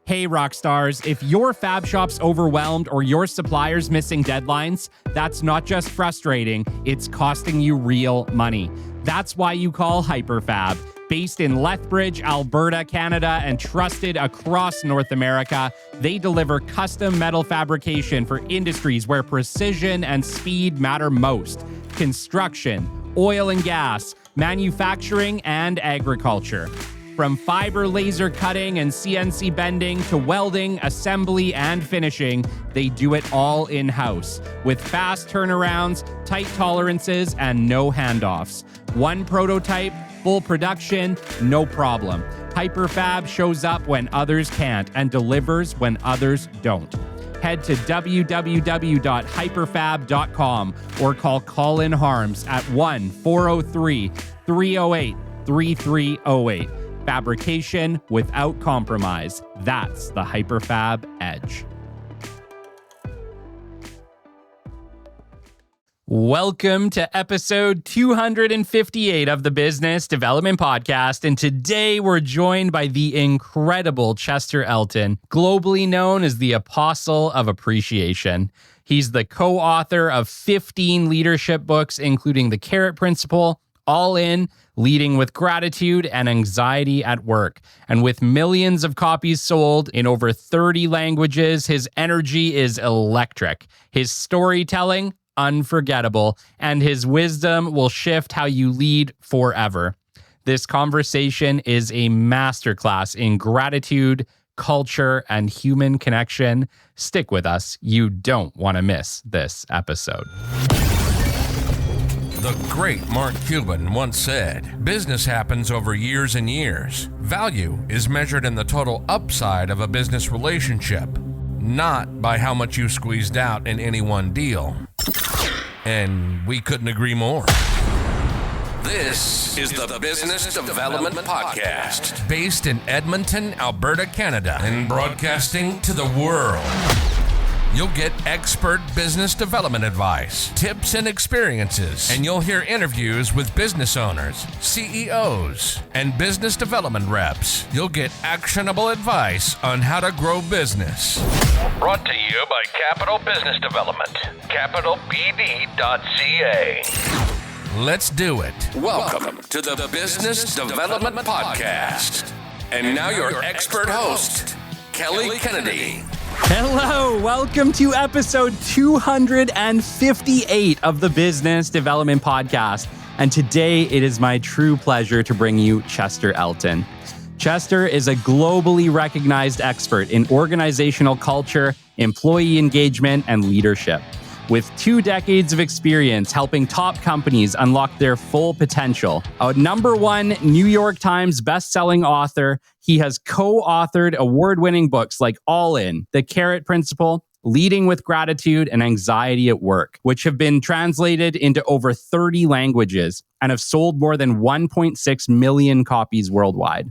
Hey, rock stars, if your fab shop's overwhelmed or your supplier's missing deadlines, that's not just frustrating, it's costing you real money. That's why you call HyperFab. Based in Lethbridge, Alberta, Canada, and trusted across North America, they deliver custom metal fabrication for industries where precision and speed matter most. Construction, oil and gas, manufacturing, and agriculture. From fiber laser cutting and CNC bending to welding, assembly, and finishing, they do it all in-house with fast turnarounds, tight tolerances, and no handoffs. One prototype, full production, no problem. HyperFab shows up when others can't and delivers when others don't. Head to www.hyperfab.com or call Colin Harms at 1-403-308-3308. Fabrication without compromise. That's the HyperFab edge. Welcome to episode 258 of the Business Development Podcast. And today we're joined by the incredible Chester Elton, globally known as the Apostle of Appreciation. He's the co-author of 15 leadership books, including The Carrot Principle, All In, Leading with Gratitude, and Anxiety at Work. And with millions of copies sold in over 30 languages, his energy is electric. His storytelling, unforgettable, and his wisdom will shift how you lead forever. This conversation is a masterclass in gratitude, culture, and human connection. Stick with us. You don't want to miss this episode. The great Mark Cuban once said, "Business happens over years and years. Value is measured in the total upside of a business relationship, not by how much you squeezed out in any one deal." And we couldn't agree more. This is the Business Development Podcast, based in Edmonton, Alberta, Canada, and broadcasting to the world. You'll get expert business development advice, tips, and experiences, and you'll hear interviews with business owners, CEOs, and business development reps. You'll get actionable advice on how to grow business. Brought to you by Capital Business Development, capitalbd.ca. Let's do it. Welcome to the Business Development Podcast. And now your expert host, Kelly Kennedy. Hello, welcome to episode 258 of the Business Development Podcast. And today it is my true pleasure to bring you Chester Elton. Chester is a globally recognized expert in organizational culture, employee engagement, and leadership. With 2 decades of experience helping top companies unlock their full potential, a #1 New York Times bestselling author, he has co-authored award-winning books like All In, The Carrot Principle, Leading with Gratitude, and Anxiety at Work, which have been translated into over 30 languages and have sold more than 1.6 million copies worldwide.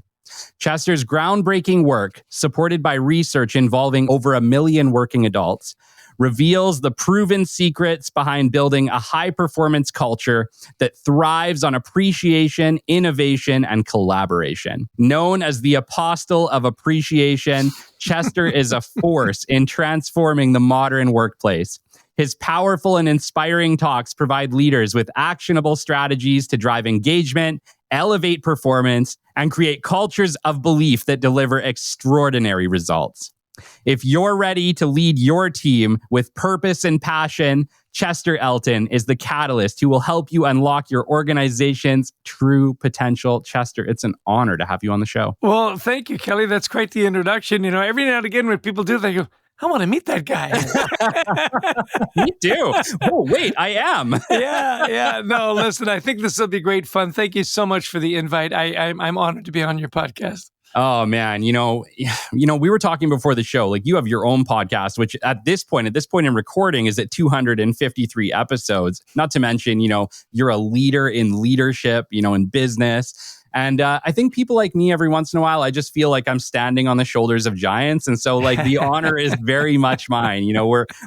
Chester's groundbreaking work, supported by research involving over 1 million working adults, reveals the proven secrets behind building a high-performance culture that thrives on appreciation, innovation, and collaboration. Known as the Apostle of Appreciation, Chester is a force in transforming the modern workplace. His powerful and inspiring talks provide leaders with actionable strategies to drive engagement, elevate performance, and create cultures of belief that deliver extraordinary results. If you're ready to lead your team with purpose and passion, Chester Elton is the catalyst who will help you unlock your organization's true potential. Chester, it's an honor to have you on the show. Well, thank you, Kelly. That's quite the introduction. You know, every now and again when people do, they go, I want to meet that guy. Me too. Oh, wait, I am. Yeah. No, listen, I think this will be great fun. Thank you so much for the invite. I'm honored to be on your podcast. Oh man, you know, we were talking before the show, like you have your own podcast, which at this point in recording is at 253 episodes. Not to mention, you're a leader in leadership, in business. And I think people like me, every once in a while, I just feel like I'm standing on the shoulders of giants. And so like the honor is very much mine.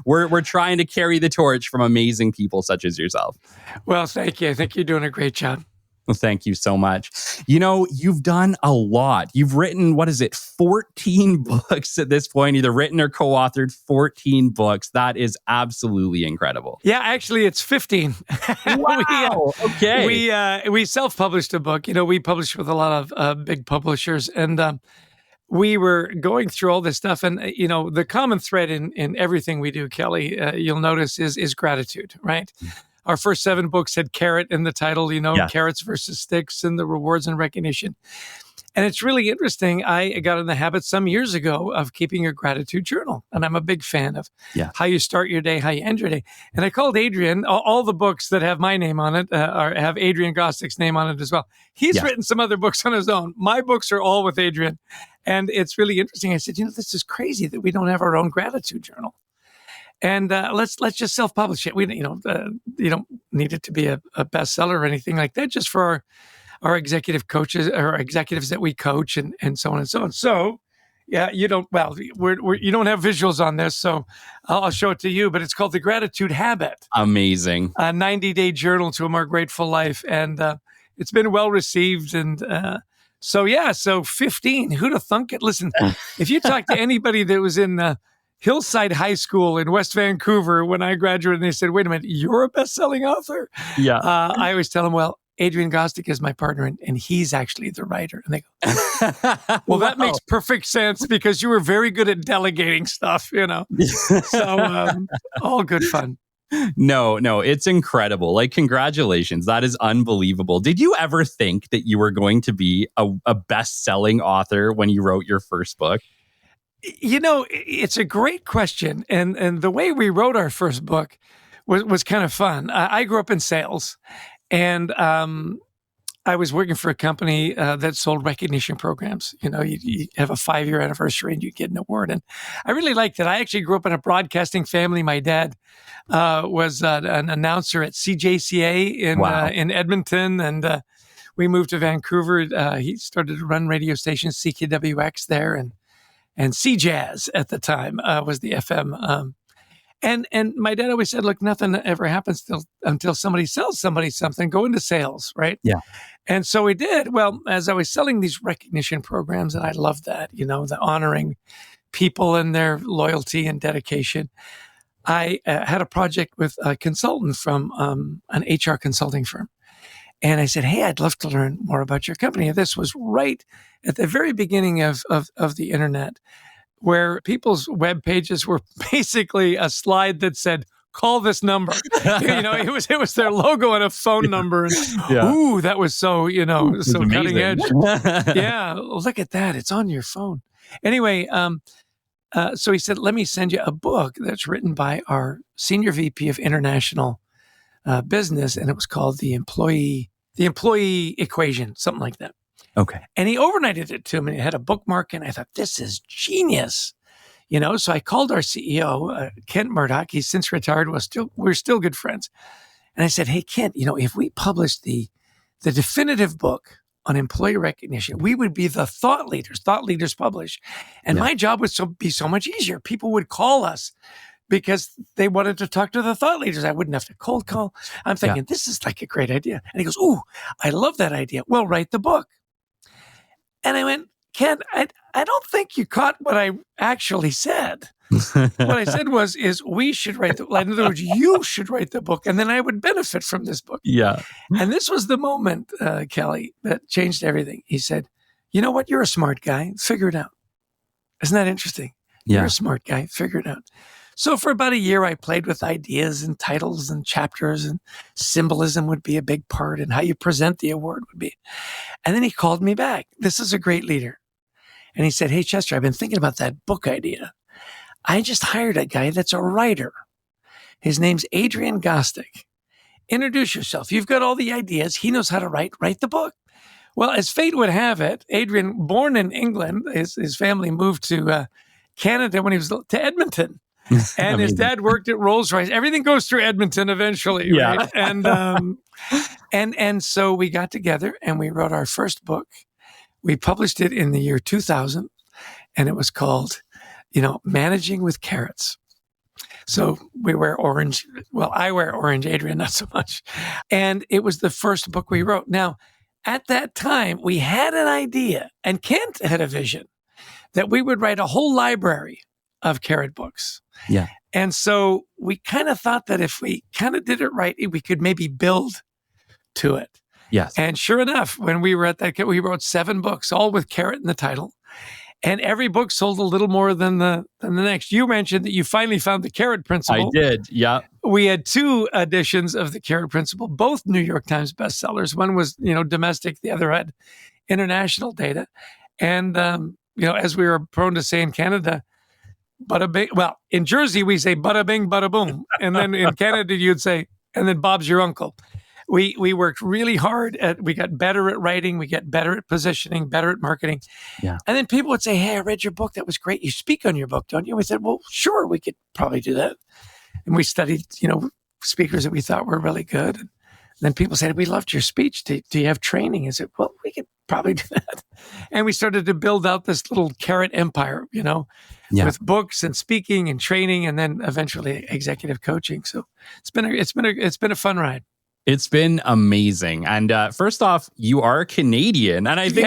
We're trying to carry the torch from amazing people such as yourself. Well, thank you. I think you're doing a great job. Well, thank you so much. You've done a lot. You've written, 14 books at this point, either written or co-authored 14 books. That is absolutely incredible. Yeah, actually, it's 15. Wow. Okay. We self-published a book. We published with a lot of big publishers, and we were going through all this stuff. And the common thread in everything we do, Kelly, you'll notice is gratitude, right? Our first 7 books had carrot in the title, carrots versus sticks and the rewards and recognition. And it's really interesting. I got in the habit some years ago of keeping a gratitude journal. And I'm a big fan of how you start your day, how you end your day. And I called Adrian, all the books that have my name on it have Adrian Gostick's name on it as well. He's written some other books on his own. My books are all with Adrian. And it's really interesting. I said, this is crazy that we don't have our own gratitude journal. And let's just self-publish it. You don't need it to be a bestseller or anything like that. Just for our executive coaches or executives that we coach, and so on and so on. So, yeah, you don't have visuals on this, so I'll show it to you. But it's called The Gratitude Habit. Amazing. A 90-day journal to a more grateful life, and it's been well received. And so 15. Who'd have thunk it? Listen, if you talk to anybody that was in Hillside High School in West Vancouver when I graduated, and they said, "Wait a minute, you're a best-selling author?" Yeah. I always tell them, "Well, Adrian Gostick is my partner, and he's actually the writer." And they go, "Well, that makes perfect sense because you were very good at delegating stuff, So all good fun. No, it's incredible. Like, congratulations. That is unbelievable. Did you ever think that you were going to be a best-selling author when you wrote your first book? It's a great question. And the way we wrote our first book was kind of fun. I grew up in sales, and I was working for a company that sold recognition programs. You have a 5-year anniversary and you get an award. And I really liked it. I actually grew up in a broadcasting family. My dad was an announcer at CJCA in Edmonton. And we moved to Vancouver. He started to run radio stations, CKWX there, and CJazz at the time was the FM. And my dad always said, look, nothing ever happens until somebody sells somebody something. Go into sales, right? Yeah. And so we did. Well, as I was selling these recognition programs, and I loved that, the honoring people and their loyalty and dedication, I had a project with a consultant from an HR consulting firm. And I said, hey, I'd love to learn more about your company. And this was right at the very beginning of the internet, where people's web pages were basically a slide that said, call this number. It was their logo and a phone number. And ooh, that was so, so cutting edge. Yeah, look at that. It's on your phone. Anyway, so he said, let me send you a book that's written by our senior VP of international business. And it was called The Employee Equation, something like that. Okay. And he overnighted it to me. It had a bookmark, and I thought, this is genius. So I called our CEO, Kent Murdoch. He's since retired. We're still good friends. And I said, hey, Kent, if we published the definitive book on employee recognition, we would be the thought leaders. Thought leaders publish. And my job would be so much easier. People would call us because they wanted to talk to the thought leaders. I wouldn't have to cold call. I'm thinking, this is like a great idea. And he goes, ooh, I love that idea. Well, write the book. And I went, Ken, I don't think you caught what I actually said. What I said is we should write the book. In other words, you should write the book, and then I would benefit from this book. Yeah. And this was the moment, Kelly, that changed everything. He said, you know what? You're a smart guy. Figure it out. Isn't that interesting? Yeah. You're a smart guy. Figure it out. So for about a year, I played with ideas and titles and chapters, and symbolism would be a big part, and how you present the award would be. And then he called me back. This is a great leader. And he said, hey, Chester, I've been thinking about that book idea. I just hired a guy that's a writer. His name's Adrian Gostick. Introduce yourself. You've got all the ideas. He knows how to write the book. Well, as fate would have it, Adrian, born in England, his family moved to Canada when he was to Edmonton. And his dad worked at Rolls-Royce. Everything goes through Edmonton eventually, right? And so we got together and we wrote our first book. We published it in the year 2000, and it was called, Managing with Carrots. So we wear orange. Well, I wear orange, Adrian, not so much. And it was the first book we wrote. Now, at that time, we had an idea, and Kent had a vision that we would write a whole library of Carrot books. Yeah. And so we kind of thought that if we kind of did it right, we could maybe build to it. Yes. And sure enough, when we were at that, we wrote 7 books, all with Carrot in the title. And every book sold a little more than the next. You mentioned that you finally found the Carrot Principle. I did. Yeah. We had 2 editions of the Carrot Principle, both New York Times bestsellers. One was, domestic. The other had international data. And, as we were prone to say in Canada, bada bing. Well, in Jersey, we say bada bing, bada boom. And then in Canada, you'd say, and then Bob's your uncle. We worked really hard we got better at writing, we get better at positioning, better at marketing. Yeah. And then people would say, hey, I read your book. That was great. You speak on your book, don't you? We said, well, sure, we could probably do that. And we studied, speakers that we thought were really good. And then people said, we loved your speech. Do you have training? I said, well, we could probably do that. And we started to build out this little Carrot empire, with books and speaking and training, and then eventually executive coaching. So it's been a fun ride. It's been amazing. And first off, you are Canadian. And I think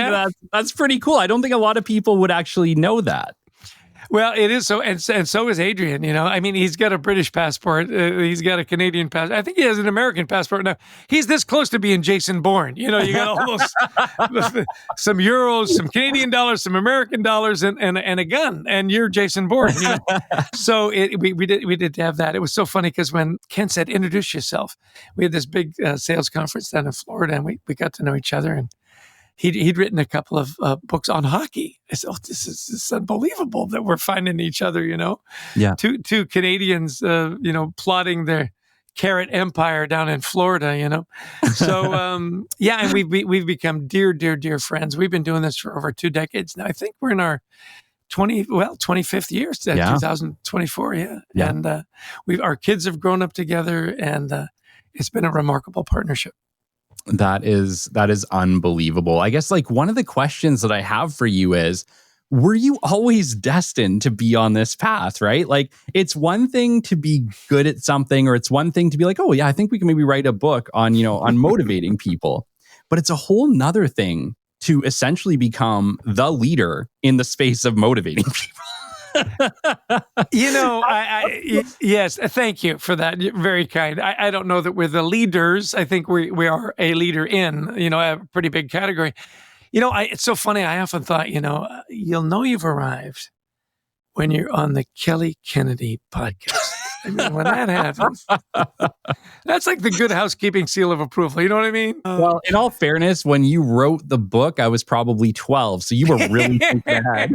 that's pretty cool. I don't think a lot of people would actually know that. Well, it is so, and so is Adrian. He's got a British passport. He's got a Canadian passport. I think he has an American passport now. He's this close to being Jason Bourne. You got all those some euros, some Canadian dollars, some American dollars, and a gun. And you're Jason Bourne. So we did have that. It was so funny because when Ken said, "Introduce yourself," we had this big sales conference down in Florida, and we got to know each other. And he'd written a couple of books on hockey. I said, this is unbelievable that we're finding each other, Yeah. Two Canadians, plotting their Carrot empire down in Florida, So, and we've become dear, dear, dear friends. We've been doing this for over 2 decades now. I think we're in our 25th year, 2024. Yeah. And our kids have grown up together, and it's been a remarkable partnership. That is unbelievable. I guess one of the questions that I have for you is, were you always destined to be on this path, right? It's one thing to be good at something, or it's one thing to be like, oh yeah, I think we can maybe write a book on, on motivating people. But it's a whole nother thing to essentially become the leader in the space of motivating people. Yes, thank you for that. You're very kind. I don't know that we're the leaders. I think we are a leader in, a pretty big category. It's so funny. I often thought, you'll know you've arrived when you're on the Kelly Kennedy podcast. When that happens, that's like the Good Housekeeping seal of approval. You know what I mean? Well, in all fairness, when you wrote the book, I was probably 12, so you were really thinking ahead.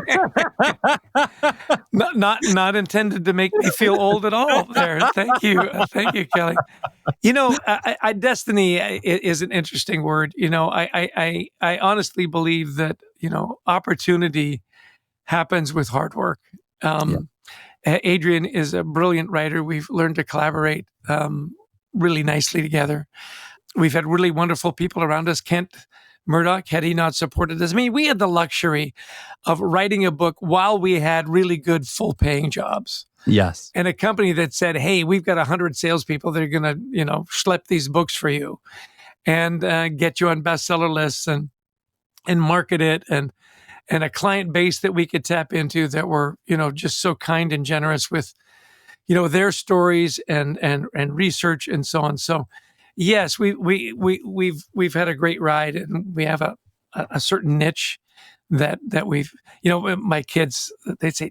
Not intended to make me feel old at all. There, thank you, Kelly. Destiny is an interesting word. I honestly believe that opportunity happens with hard work. Adrian is a brilliant writer. We've learned to collaborate really nicely together. We've had really wonderful people around us. Kent Murdoch, had he not supported us. We had the luxury of writing a book while we had really good full-paying jobs. Yes. And a company that said, hey, we've got 100 salespeople that are going to, schlep these books for you and get you on bestseller lists and market it, and a client base that we could tap into that were, just so kind and generous with, their stories and research and so on. So, yes, we've had a great ride, and we have a certain niche that we've, my kids, they say,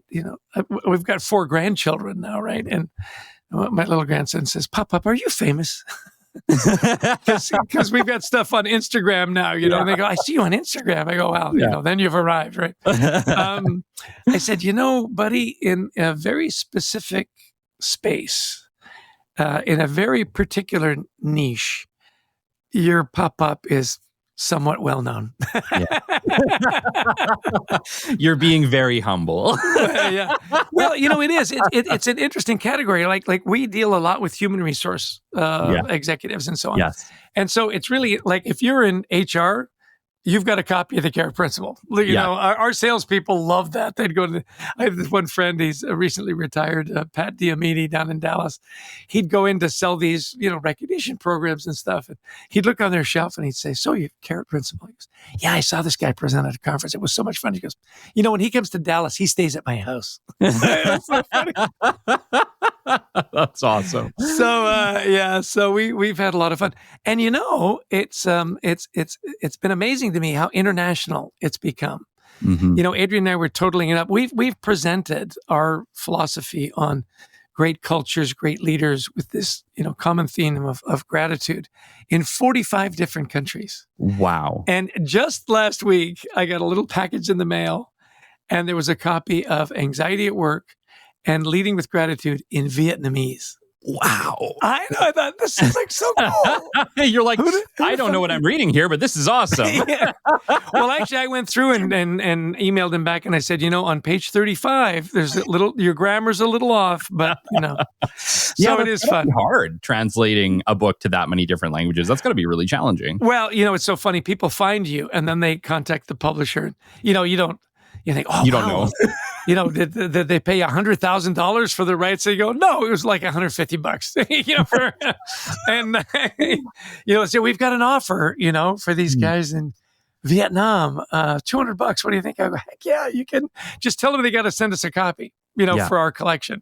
we've got 4 grandchildren now, right? And my little grandson says, Pop, are you famous? Because we've got stuff on Instagram now, and they go, I see you on Instagram. I go, well, then you've arrived, right? I said, buddy, in a very specific space, in a very particular niche, your pop-up is somewhat well known. You're being very humble. Yeah. Well, it is. It's an interesting category. Like we deal a lot with human resource executives and so on. Yes. And so it's really like if you're in HR, you've got a copy of the Carrot Principle. You know, our salespeople love that. They'd go to. I have this one friend. He's recently retired, Pat Diomede down in Dallas. He'd go in to sell these, recognition programs and stuff. And he'd look on their shelf and he'd say, "So you Carrot Principle?" He goes, "Yeah, I saw this guy present at a conference. It was so much fun." He goes, "When he comes to Dallas, he stays at my house." It's so funny. That's awesome. So we've had a lot of fun, and it's been amazing to me how international it's become. Mm-hmm. Adrian and I were totaling it up. We've presented our philosophy on great cultures, great leaders with this common theme of gratitude in 45 different countries. Wow! And just last week, I got a little package in the mail, and there was a copy of Anxiety at Work and Leading with Gratitude in Vietnamese. Wow. I know. I thought this is so cool. You're like, I don't know what I'm reading here, but this is awesome. Yeah. Well, actually, I went through and emailed him back, and I said, on page 35, there's your grammar's a little off, but so it is fun. Hard translating a book to that many different languages. That's got to be really challenging. Well, it's so funny. People find you, and then they contact the publisher. You don't. You think, oh, you don't know. Did they pay $100,000 for the rights? They go, no, it was like $150. So we've got an offer, for these guys in Vietnam, $200. What do you think? I go, heck yeah, you can just tell them they got to send us a copy, for our collection,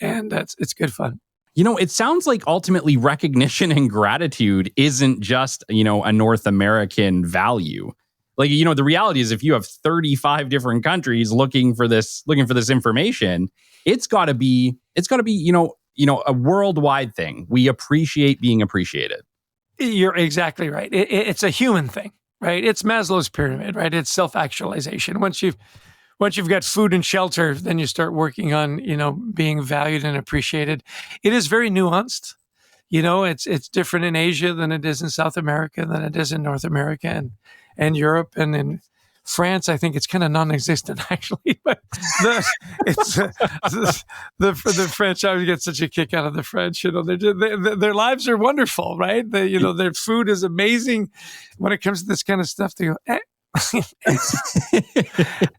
and it's good fun. It sounds like ultimately recognition and gratitude isn't just a North American value. Like, the reality is if you have 35 different countries looking for this information, it's got to be, a worldwide thing. We appreciate being appreciated. You're exactly right. It's a human thing, right? It's Maslow's pyramid, right? It's self-actualization. Once you've got food and shelter, then you start working on, being valued and appreciated. It is very nuanced. It's different in Asia than it is in South America, than it is in North America and Europe, and in France, I think it's kind of non-existent actually. But the French, I would get such a kick out of the French. Their lives are wonderful, right? Their food is amazing. When it comes to this kind of stuff, they go, eh.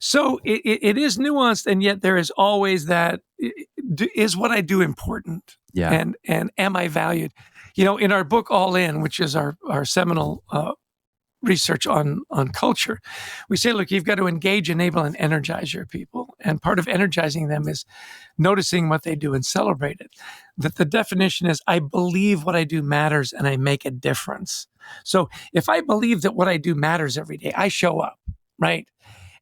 So it is nuanced, and yet there is always that. Is what I do important? Yeah. And am I valued? In our book All In, which is our seminal research on culture, we say, look, you've got to engage, enable, and energize your people. And part of energizing them is noticing what they do and celebrate it. That the definition is, I believe what I do matters and I make a difference. So if I believe that what I do matters every day, I show up, right?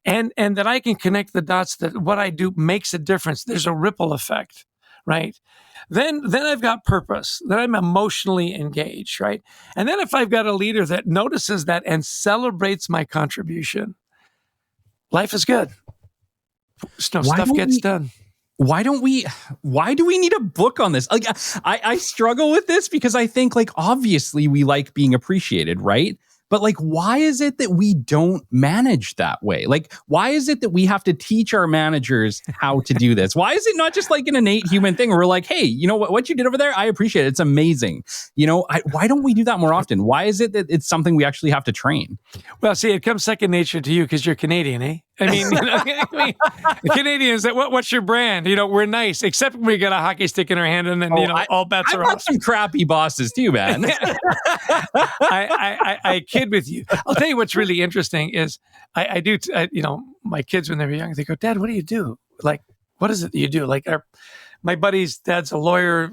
And that I can connect the dots that what I do makes a difference. There's a ripple effect, right? Then I've got purpose, then I'm emotionally engaged, right? And then if I've got a leader that notices that and celebrates my contribution, life is good. Stuff gets done. Why do we need a book on this? Like, I struggle with this because I think, like, obviously we like being appreciated, right? But like, why is it that we don't manage that way? Like, why is it that we have to teach our managers how to do this? Why is it not just like an innate human thing where we're like, hey, what you did over there? I appreciate it. It's amazing. Why don't we do that more often? Why is it that it's something we actually have to train? Well, see, it comes second nature to you because you're Canadian, eh? I mean, the Canadians, what's your brand? We're nice, except when we got a hockey stick in our hand, and then all bets are off. I've got some crappy bosses too, man. I kid with you. I'll tell you what's really interesting is I do. My kids when they were young, they go, "Dad, what do you do? Like, what is it that you do?" Like, my buddy's dad's a lawyer.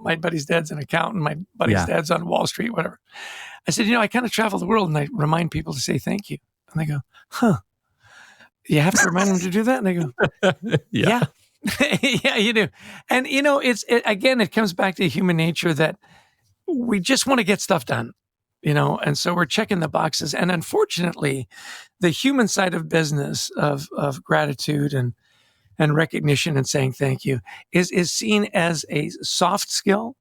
My buddy's dad's an accountant. My buddy's dad's on Wall Street, whatever. I said, I kind of travel the world and I remind people to say thank you, and they go, "Huh." You have to remind them to do that? And they go, yeah. Yeah, you do. And, it comes back to human nature that we just want to get stuff done, and so we're checking the boxes. And unfortunately, the human side of business of gratitude and recognition and saying thank you is seen as a soft skill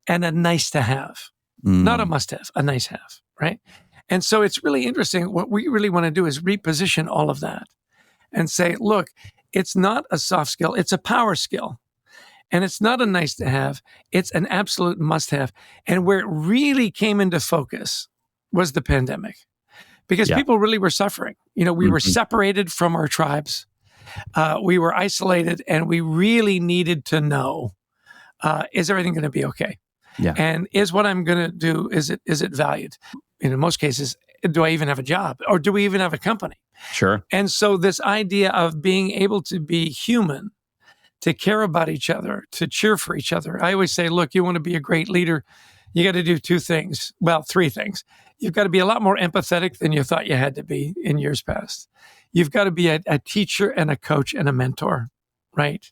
and a nice to have, not a must have, a nice have, right? And so it's really interesting. What we really want to do is reposition all of that and say, look, it's not a soft skill, it's a power skill. And it's not a nice to have, it's an absolute must have. And where it really came into focus was the pandemic. because people really were suffering. We were separated from our tribes. We were isolated, and we really needed to know, is everything going to be okay? Yeah. And is what I'm going to do, is it valued? In most cases, do I even have a job, or do we even have a company? Sure. And so this idea of being able to be human, to care about each other, to cheer for each other. I always say, look, you want to be a great leader, you got to do two things. Well, three things. You've got to be a lot more empathetic than you thought you had to be in years past. You've got to be a teacher and a coach and a mentor, right?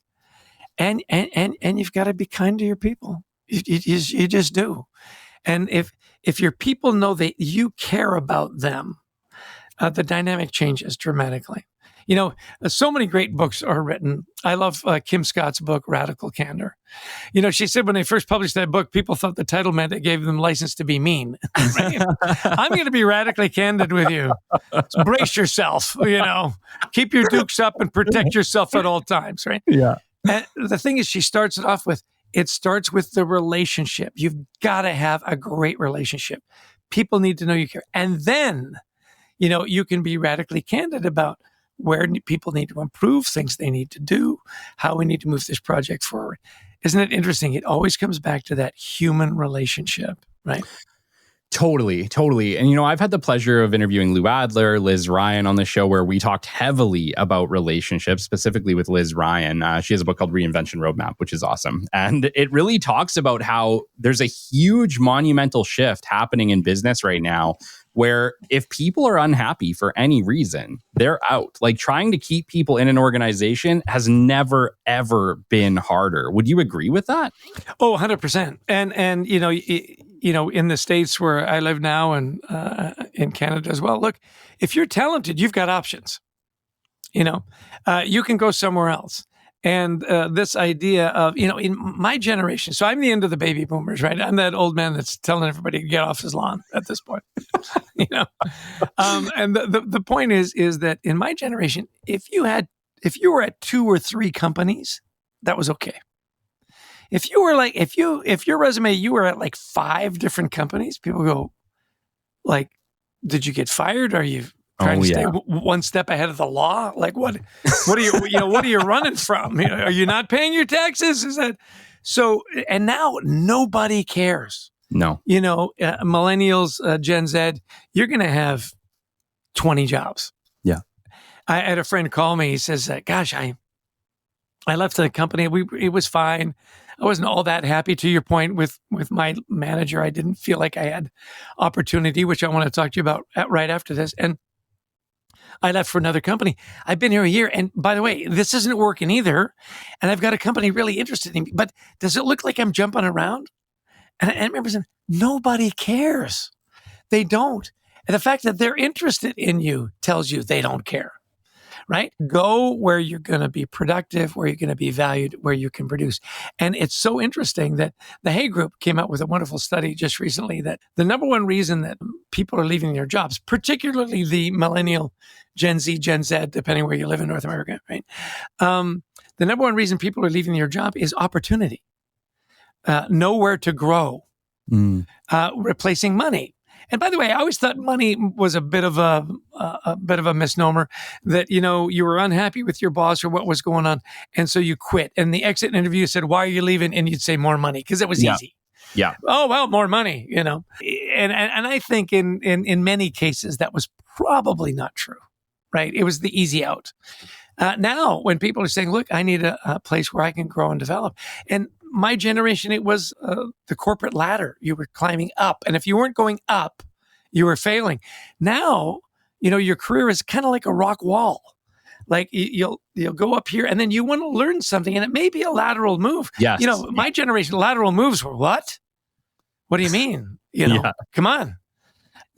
And you've got to be kind to your people. You just do. And if your people know that you care about them, the dynamic changes dramatically. So many great books are written. I love Kim Scott's book, Radical Candor. She said when they first published that book, people thought the title meant it gave them license to be mean. Right? I'm going to be radically candid with you. So brace yourself, keep your dukes up and protect yourself at all times, right? Yeah. And the thing is, she starts it starts with the relationship. You've got to have a great relationship. People need to know you care. And then, you can be radically candid about where people need to improve, things they need to do, how we need to move this project forward. Isn't it interesting? It always comes back to that human relationship, right? Totally. And, I've had the pleasure of interviewing Lou Adler, Liz Ryan on the show, where we talked heavily about relationships, specifically with Liz Ryan. She has a book called Reinvention Roadmap, which is awesome. And it really talks about how there's a huge monumental shift happening in business right now, where if people are unhappy for any reason, they're out. Like, trying to keep people in an organization has never, ever been harder. Would you agree with that? Oh, 100%. And in the States where I live now, and in Canada as well, look, if you're talented, you've got options. You can go somewhere else. And this idea of, in my generation, so I'm the end of the baby boomers, right? I'm that old man that's telling everybody to get off his lawn at this point, And the point is that in my generation, if you were at 2 or 3 companies, that was okay. If you were if your resume, you were at like 5 different companies, people go like, did you get fired? Are you trying to stay one step ahead of the law? Like, what are you, what are you running from? Are you not paying your taxes? Is that so? And now nobody cares. No. Millennials, Gen Z, you're going to have 20 jobs. Yeah. I had a friend call me. He says, gosh, I left the company. It was fine. I wasn't all that happy, to your point, with my manager. I didn't feel like I had opportunity, which I want to talk to you about right after this. And I left for another company. I've been here a year. And by the way, this isn't working either. And I've got a company really interested in me. But does it look like I'm jumping around? And I remember saying, nobody cares. They don't. And the fact that they're interested in you tells you they don't care. Right? Go where you're going to be productive, where you're going to be valued, where you can produce. And it's so interesting that the Hay Group came out with a wonderful study just recently that the number one reason that people are leaving their jobs, particularly the millennial, Gen Z, Gen Z, depending where you live in North America, right? The number one reason people are leaving their job is opportunity, nowhere to grow, replacing money. And by the way, I always thought money was a bit of a misnomer, that, you were unhappy with your boss or what was going on. And so you quit. And the exit interview said, why are you leaving? And you'd say more money, because it was easy. Yeah. Oh, well, more money, And I think in many cases that was probably not true, right? It was the easy out. Now, when people are saying, look, I need a place where I can grow and develop. And my generation, it was the corporate ladder. You were climbing up. And if you weren't going up, you were failing. Now, your career is kind of like a rock wall. Like you'll go up here and then you want to learn something, and it may be a lateral move. Yes. My generation, lateral moves were what? What do you mean? Come on.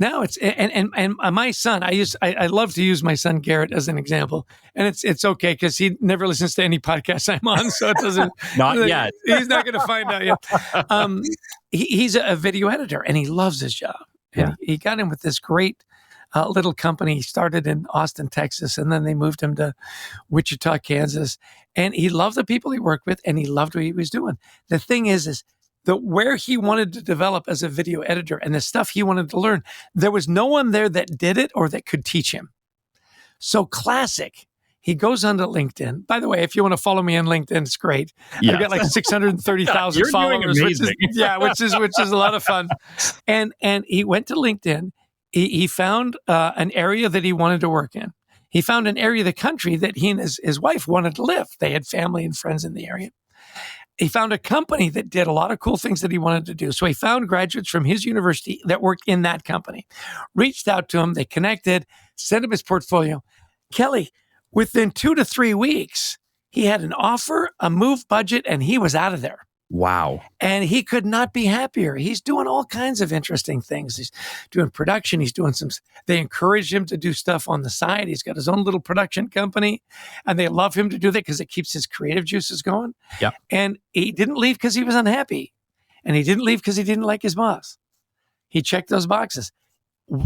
Now it's and my son, I love to use my son Garrett as an example, and it's okay because he never listens to any podcast I'm on, so it doesn't. Not yet. He's not going to find out yet. He's a video editor, and he loves his job. And he got in with this great little company. He started in Austin, Texas, and then they moved him to Wichita, Kansas. And he loved the people he worked with, and he loved what he was doing. The thing is where he wanted to develop as a video editor and the stuff he wanted to learn, there was no one there that did it or that could teach him. So classic. He goes onto LinkedIn. By the way, if you want to follow me on LinkedIn, it's great. Yes. I've got like 630,000 followers, which is a lot of fun. And he went to LinkedIn. He found an area that he wanted to work in. He found an area of the country that he and his wife wanted to live. They had family and friends in the area. He found a company that did a lot of cool things that he wanted to do. So he found graduates from his university that worked in that company, reached out to him, they connected, sent him his portfolio. Kelly, within 2 to 3 weeks, he had an offer, a move budget, and he was out of there. Wow. And he could not be happier. He's doing all kinds of interesting things. He's doing production. He's doing they encourage him to do stuff on the side. He's got his own little production company, and they love him to do that because it keeps his creative juices going. Yep. And he didn't leave because he was unhappy. And he didn't leave because he didn't like his boss. He checked those boxes.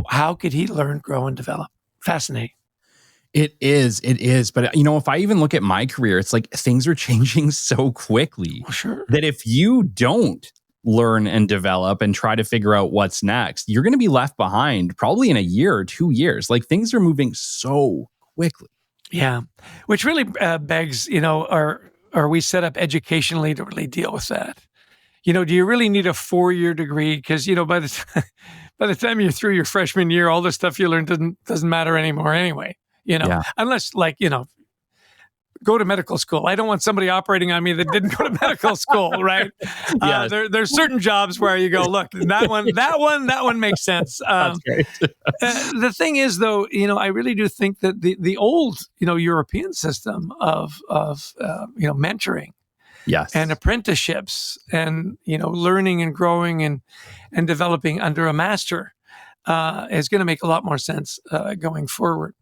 How could he learn, grow, and develop? Fascinating. It is. But, if I even look at my career, it's like things are changing so quickly that if you don't learn and develop and try to figure out what's next, you're going to be left behind probably in a year or 2 years. Like things are moving so quickly. Yeah. Which really begs, are we set up educationally to really deal with that? Do you really need a 4-year degree? Because, by the time you're through your freshman year, all the stuff you learned doesn't matter anymore anyway. Unless go to medical school. I don't want somebody operating on me that didn't go to medical school, right? Yes. There's certain jobs where you go, look, that one makes sense. That's great. The thing is, though, I really do think that the old, European system of mentoring, yes, and apprenticeships, and learning and growing and developing under a master is going to make a lot more sense going forward.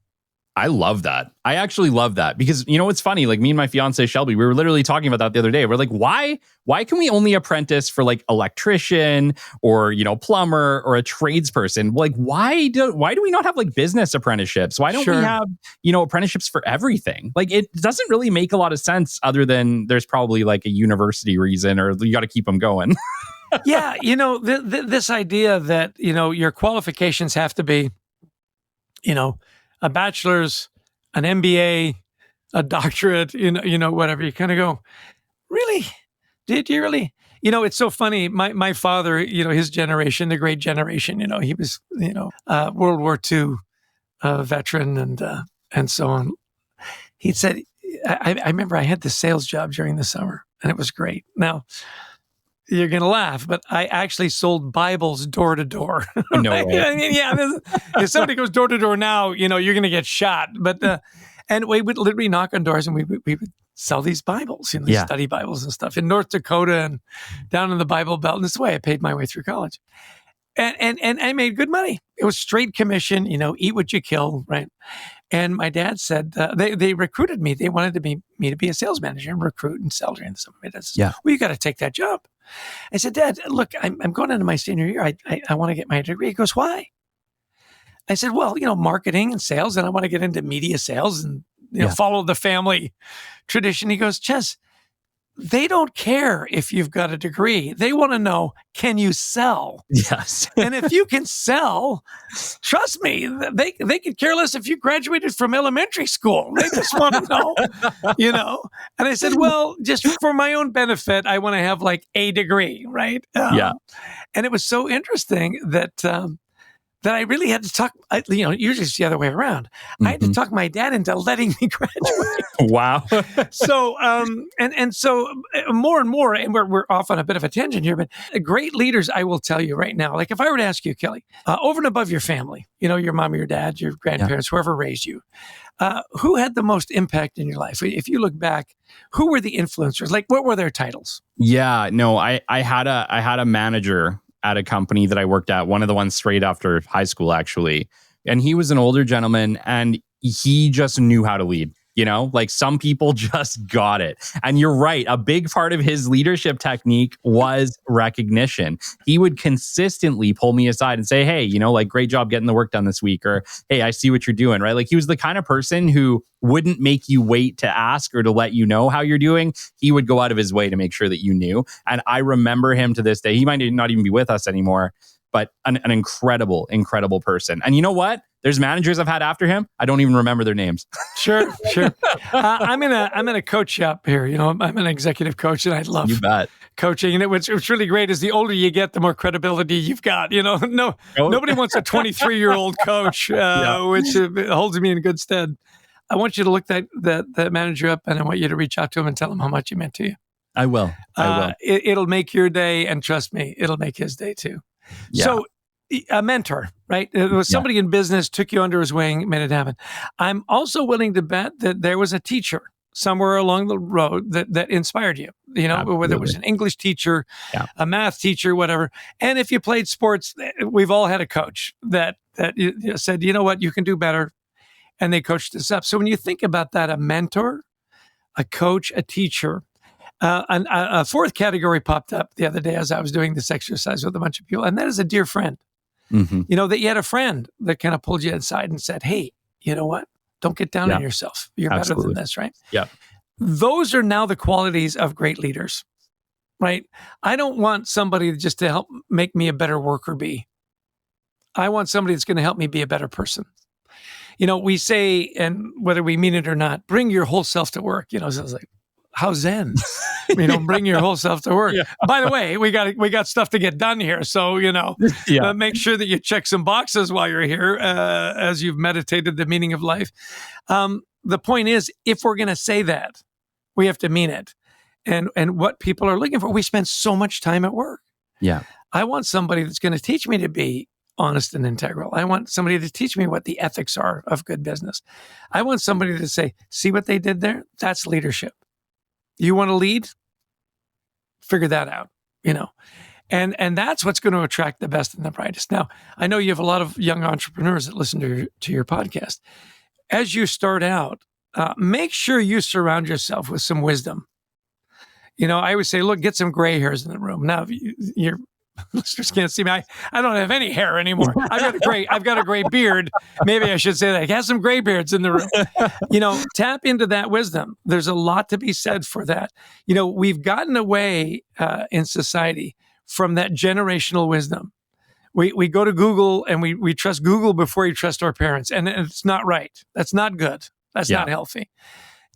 I love that. I actually love that because, it's funny, like me and my fiance, Shelby, we were literally talking about that the other day. We're like, why can we only apprentice for like electrician or, plumber or a tradesperson? Like, why do we not have like business apprenticeships? Why don't we have, apprenticeships for everything? Like, it doesn't really make a lot of sense other than there's probably like a university reason or you got to keep them going. Yeah. This idea that, your qualifications have to be, a bachelor's, an MBA, a doctorate, whatever. You kind of go, really? Did you really? It's so funny. My father, his generation, the great generation, he was, World War II veteran and so on. He said, I remember I had this sales job during the summer and it was great. Now, you're going to laugh, but I actually sold Bibles door to door. No way. If somebody goes door to door now, you're going to get shot. But and we would literally knock on doors and we would sell these Bibles, these study Bibles and stuff in North Dakota and down in the Bible Belt. And this is the way I paid my way through college. And I made good money. It was straight commission, eat what you kill, right? And my dad said, they recruited me. They wanted me to be a sales manager and recruit and sell during the summer. My dad said, well, you got to take that job. I said, Dad, look, I'm going into my senior year. I want to get my degree. He goes, why? I said, well, marketing and sales, and I want to get into media sales and follow the family tradition. He goes, Ches, they don't care if you've got a degree. They want to know, can you sell? Yes. And if you can sell, trust me, they could care less if you graduated from elementary school. They just want to know, And I said, well, just for my own benefit, I want to have like a degree, right? And it was so interesting that I really had to talk, usually it's the other way around. Mm-hmm. I had to talk my dad into letting me graduate. Wow. So, so more and more, and we're off on a bit of a tangent here, but great leaders, I will tell you right now, like if I were to ask you, Kelly, over and above your family, your mom or your dad, your grandparents, whoever raised you, who had the most impact in your life? If you look back, who were the influencers? Like, what were their titles? Yeah, no, I had a manager at a company that I worked at, one of the ones straight after high school, actually. And he was an older gentleman and he just knew how to lead. Like some people just got it. And you're right. A big part of his leadership technique was recognition. He would consistently pull me aside and say, hey, like, great job getting the work done this week. Or, hey, I see what you're doing, right? Like, he was the kind of person who wouldn't make you wait to ask or to let you know how you're doing. He would go out of his way to make sure that you knew. And I remember him to this day. He might not even be with us anymore, but an incredible, incredible person. And you know what? There's managers I've had after him. I don't even remember their names. Sure. I'm gonna coach you up here. I'm an executive coach, and I love coaching. And what's really great is the older you get, the more credibility you've got. Nobody wants a 23-year-old coach, which holds me in good stead. I want you to look that manager up, and I want you to reach out to him and tell him how much he meant to you. I will. It'll make your day, and trust me, it'll make his day too. Yeah. So, a mentor, right? It was somebody in business, took you under his wing, made it happen. I'm also willing to bet that there was a teacher somewhere along the road that inspired you, Absolutely. Whether it was an English teacher, a math teacher, whatever. And if you played sports, we've all had a coach that said, you know what, you can do better. And they coached us up. So when you think about that, a mentor, a coach, a teacher, a fourth category popped up the other day as I was doing this exercise with a bunch of people, and that is a dear friend. Mm-hmm. That you had a friend that kind of pulled you aside and said, hey, you know what? Don't get down on yourself. You're Absolutely. Better than this, right? Yeah. Those are now the qualities of great leaders, right? I don't want somebody just to help make me a better worker bee. I want somebody that's going to help me be a better person. We say, and whether we mean it or not, bring your whole self to work. So it's like, how zen? Bring your whole self to work. Yeah. By the way, we got stuff to get done here. So, make sure that you check some boxes while you're here as you've meditated the meaning of life. The point is, if we're going to say that, we have to mean it. And what people are looking for, we spend so much time at work. Yeah. I want somebody that's going to teach me to be honest and integral. I want somebody to teach me what the ethics are of good business. I want somebody to say, see what they did there? That's leadership. You want to lead? Figure that out, and that's what's going to attract the best and the brightest. Now, I know you have a lot of young entrepreneurs that listen to your podcast. As you start out, make sure you surround yourself with some wisdom. I always say, look, get some gray hairs in the room. Now, your listeners can't see me. I don't have any hair anymore. I've got a gray beard. Maybe I should say that. Have some gray beards in the room. Tap into that wisdom. There's a lot to be said for that. We've gotten away in society from that generational wisdom. We go to Google and we trust Google before we trust our parents. And it's not right. That's not good. That's not healthy.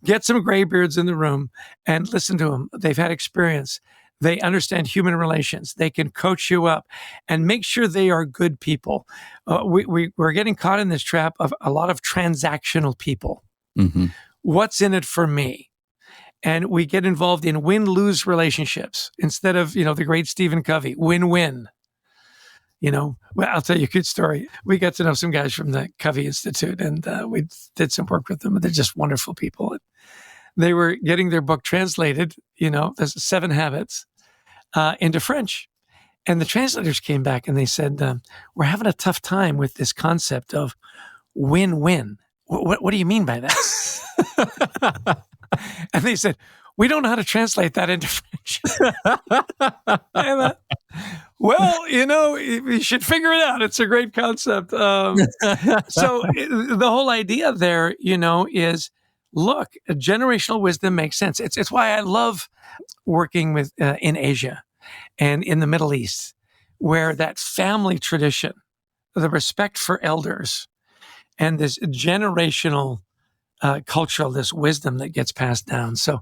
Get some gray beards in the room and listen to them. They've had experience. They understand human relations. They can coach you up and make sure they are good people. We're getting caught in this trap of a lot of transactional people. Mm-hmm. What's in it for me? And we get involved in win-lose relationships instead of, the great Stephen Covey, win-win. Well, I'll tell you a good story. We got to know some guys from the Covey Institute, and we did some work with them. They're just wonderful people. They were getting their book translated, there's 7 Habits, into French. And the translators came back and they said, we're having a tough time with this concept of win-win. What do you mean by that? And they said, we don't know how to translate that into French. And, well, you should figure it out. It's a great concept. So the whole idea there, is, look, generational wisdom makes sense. It's why I love working with in Asia and in the Middle East, where that family tradition, the respect for elders, and this generational culture, this wisdom that gets passed down. So,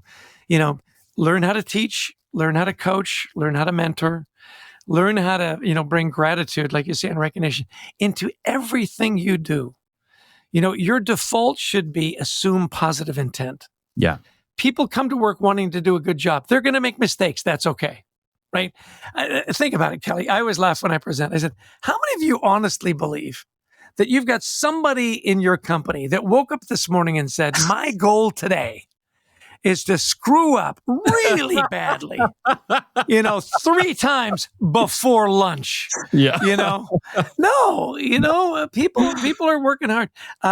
learn how to teach, learn how to coach, learn how to mentor, learn how to, bring gratitude, like you say, and recognition into everything you do. Your default should be assume positive intent. Yeah. People come to work wanting to do a good job. They're going to make mistakes. That's okay. Right? Think about it, Kelly. I always laugh when I present. I said, how many of you honestly believe that you've got somebody in your company that woke up this morning and said, my goal today is to screw up really badly, 3 times before lunch. Yeah. No, people are working hard.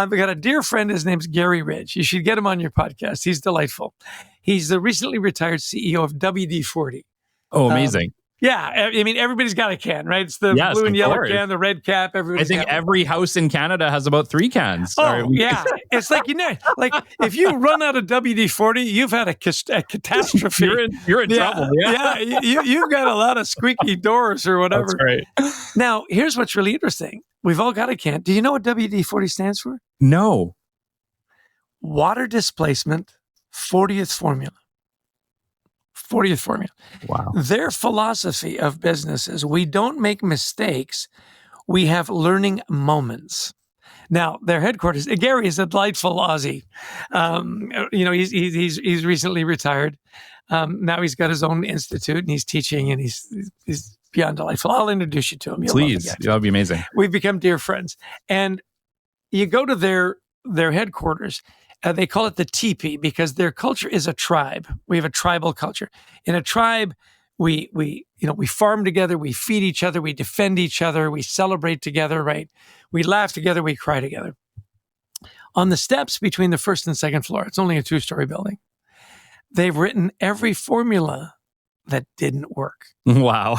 We got a dear friend. His name's Gary Ridge. You should get him on your podcast. He's delightful. He's the recently retired CEO of WD-40. Oh, amazing. Yeah, I mean, everybody's got a can, right? It's the blue and yellow can, the red cap. I think every house in Canada has about 3 cans. Oh, yeah. It's like, if you run out of WD-40, you've had a catastrophe. You're in trouble. Yeah, you've got a lot of squeaky doors or whatever. That's right. Now, here's what's really interesting. We've all got a can. Do you know what WD-40 stands for? No. Water displacement, 40th formula. 40th formula. Wow. Their philosophy of business is we don't make mistakes. We have learning moments. Now, their headquarters, Gary is a delightful Aussie. He's recently retired. Now he's got his own institute and he's teaching and he's beyond delightful. I'll introduce you to him. Please. That would be amazing. We've become dear friends. And you go to their headquarters. They call it the teepee because their culture is a tribe. We have a tribal culture. In a tribe, we farm together, we feed each other, we defend each other, we celebrate together, right? We laugh together, we cry together. On the steps between the first and second floor, it's only a 2-story building. They've written every formula that didn't work. Wow.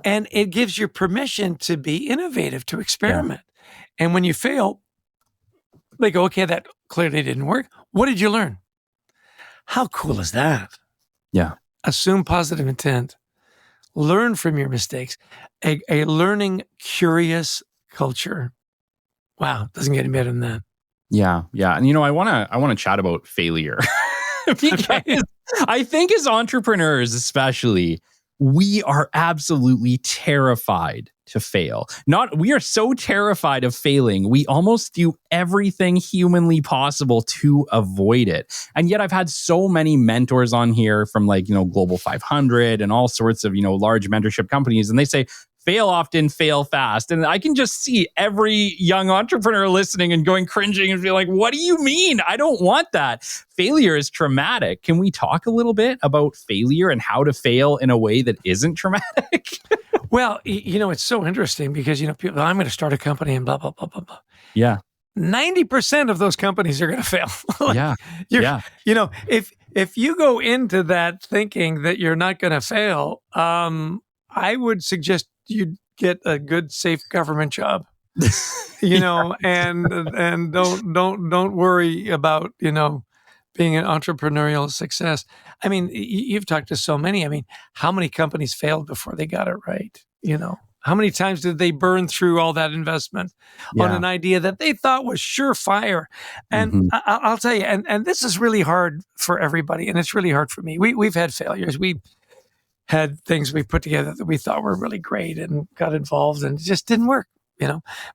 And it gives you permission to be innovative, to experiment. Yeah. And when you fail, they go, okay, that clearly didn't work. What did you learn? How cool is that? Yeah. Assume positive intent. Learn from your mistakes. A learning, curious culture. Wow, doesn't get any better than that. Yeah, yeah. And I want to chat about failure. Because I think as entrepreneurs, especially, we are absolutely terrified to fail. We are so terrified of failing. We almost do everything humanly possible to avoid it. And yet I've had so many mentors on here from Global 500 and all sorts of, large mentorship companies. And they say, fail often, fail fast. And I can just see every young entrepreneur listening and cringing and be like, what do you mean? I don't want that. Failure is traumatic. Can we talk a little bit about failure and how to fail in a way that isn't traumatic? Well, it's so interesting because, people, I'm going to start a company and blah, blah, blah, blah, blah. Yeah. 90% of those companies are going to fail. If you go into that thinking that you're not going to fail, I would suggest you get a good, safe government job, and don't worry about, being an entrepreneurial success. I mean, you've talked to so many. I mean, how many companies failed before they got it right? How many times did they burn through all that investment on an idea that they thought was surefire? And I'll tell you, and this is really hard for everybody, and it's really hard for me. We've had failures. We had things we put together that we thought were really great and got involved and it just didn't work.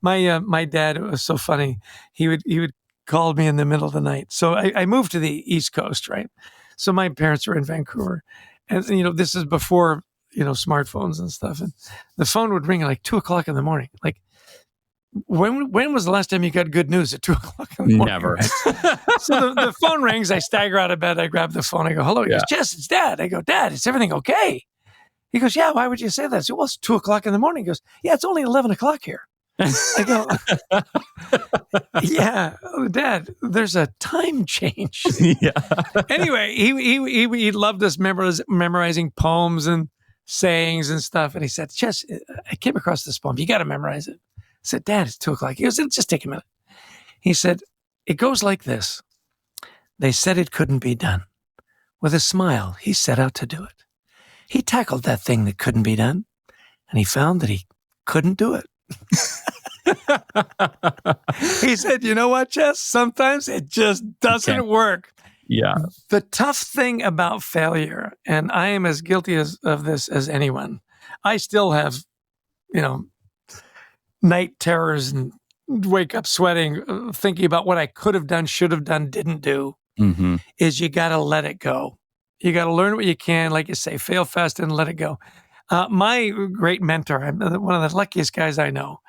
My dad, it was so funny. He would call me in the middle of the night. So I moved to the East Coast, right? So my parents were in Vancouver and this is before, smartphones and stuff. And the phone would ring at like 2:00 in the morning. Like, when was the last time you got good news at 2:00 in the morning? Never. Right? So the phone rings. I stagger out of bed. I grab the phone. I go, hello. He goes, Jess, it's Dad. I go, Dad, is everything okay? He goes, yeah, why would you say that? I said, well, it's 2:00 in the morning. He goes, yeah, it's only 11:00 here. I go, yeah, Dad, there's a time change. Yeah. Anyway, he loved us memorizing poems and sayings and stuff. And he said, Jess, I came across this poem. You got to memorize it. I said, Dad, it's 2:00. He goes, just take a minute. He said, it goes like this. They said it couldn't be done. With a smile, he set out to do it. He tackled that thing that couldn't be done, and he found that he couldn't do it. He said, you know what, Jess? Sometimes it just doesn't work. Yeah. The tough thing about failure, and I am as guilty of this as anyone, I still have, night terrors and wake up sweating, thinking about what I could have done, should have done, didn't do, is you got to let it go. You got to learn what you can, like you say, fail fast and let it go. My great mentor, I'm one of the luckiest guys I know,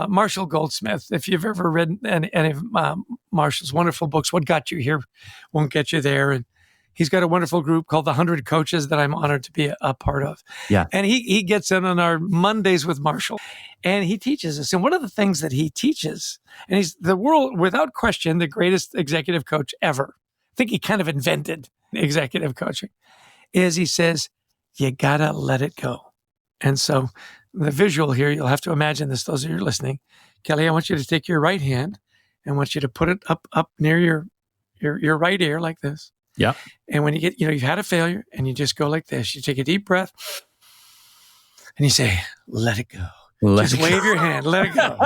Marshall Goldsmith. If you've ever read any of Marshall's wonderful books, What Got You Here Won't Get You There. And He's got a wonderful group called the 100 Coaches that I'm honored to be a part of. Yeah. And he gets in on our Mondays with Marshall, and he teaches us. And one of the things that he teaches, and he's the world, without question, the greatest executive coach ever. I think he kind of invented executive coaching, is he says, you gotta let it go. And so the visual here, you'll have to imagine this, those of you listening. Kelly, I want you to take your right hand and I want you to put it up near your right ear like this. Yeah. And when you get, you've had a failure and you just go like this, you take a deep breath and you say, let it go. Just wave your hand, let it go.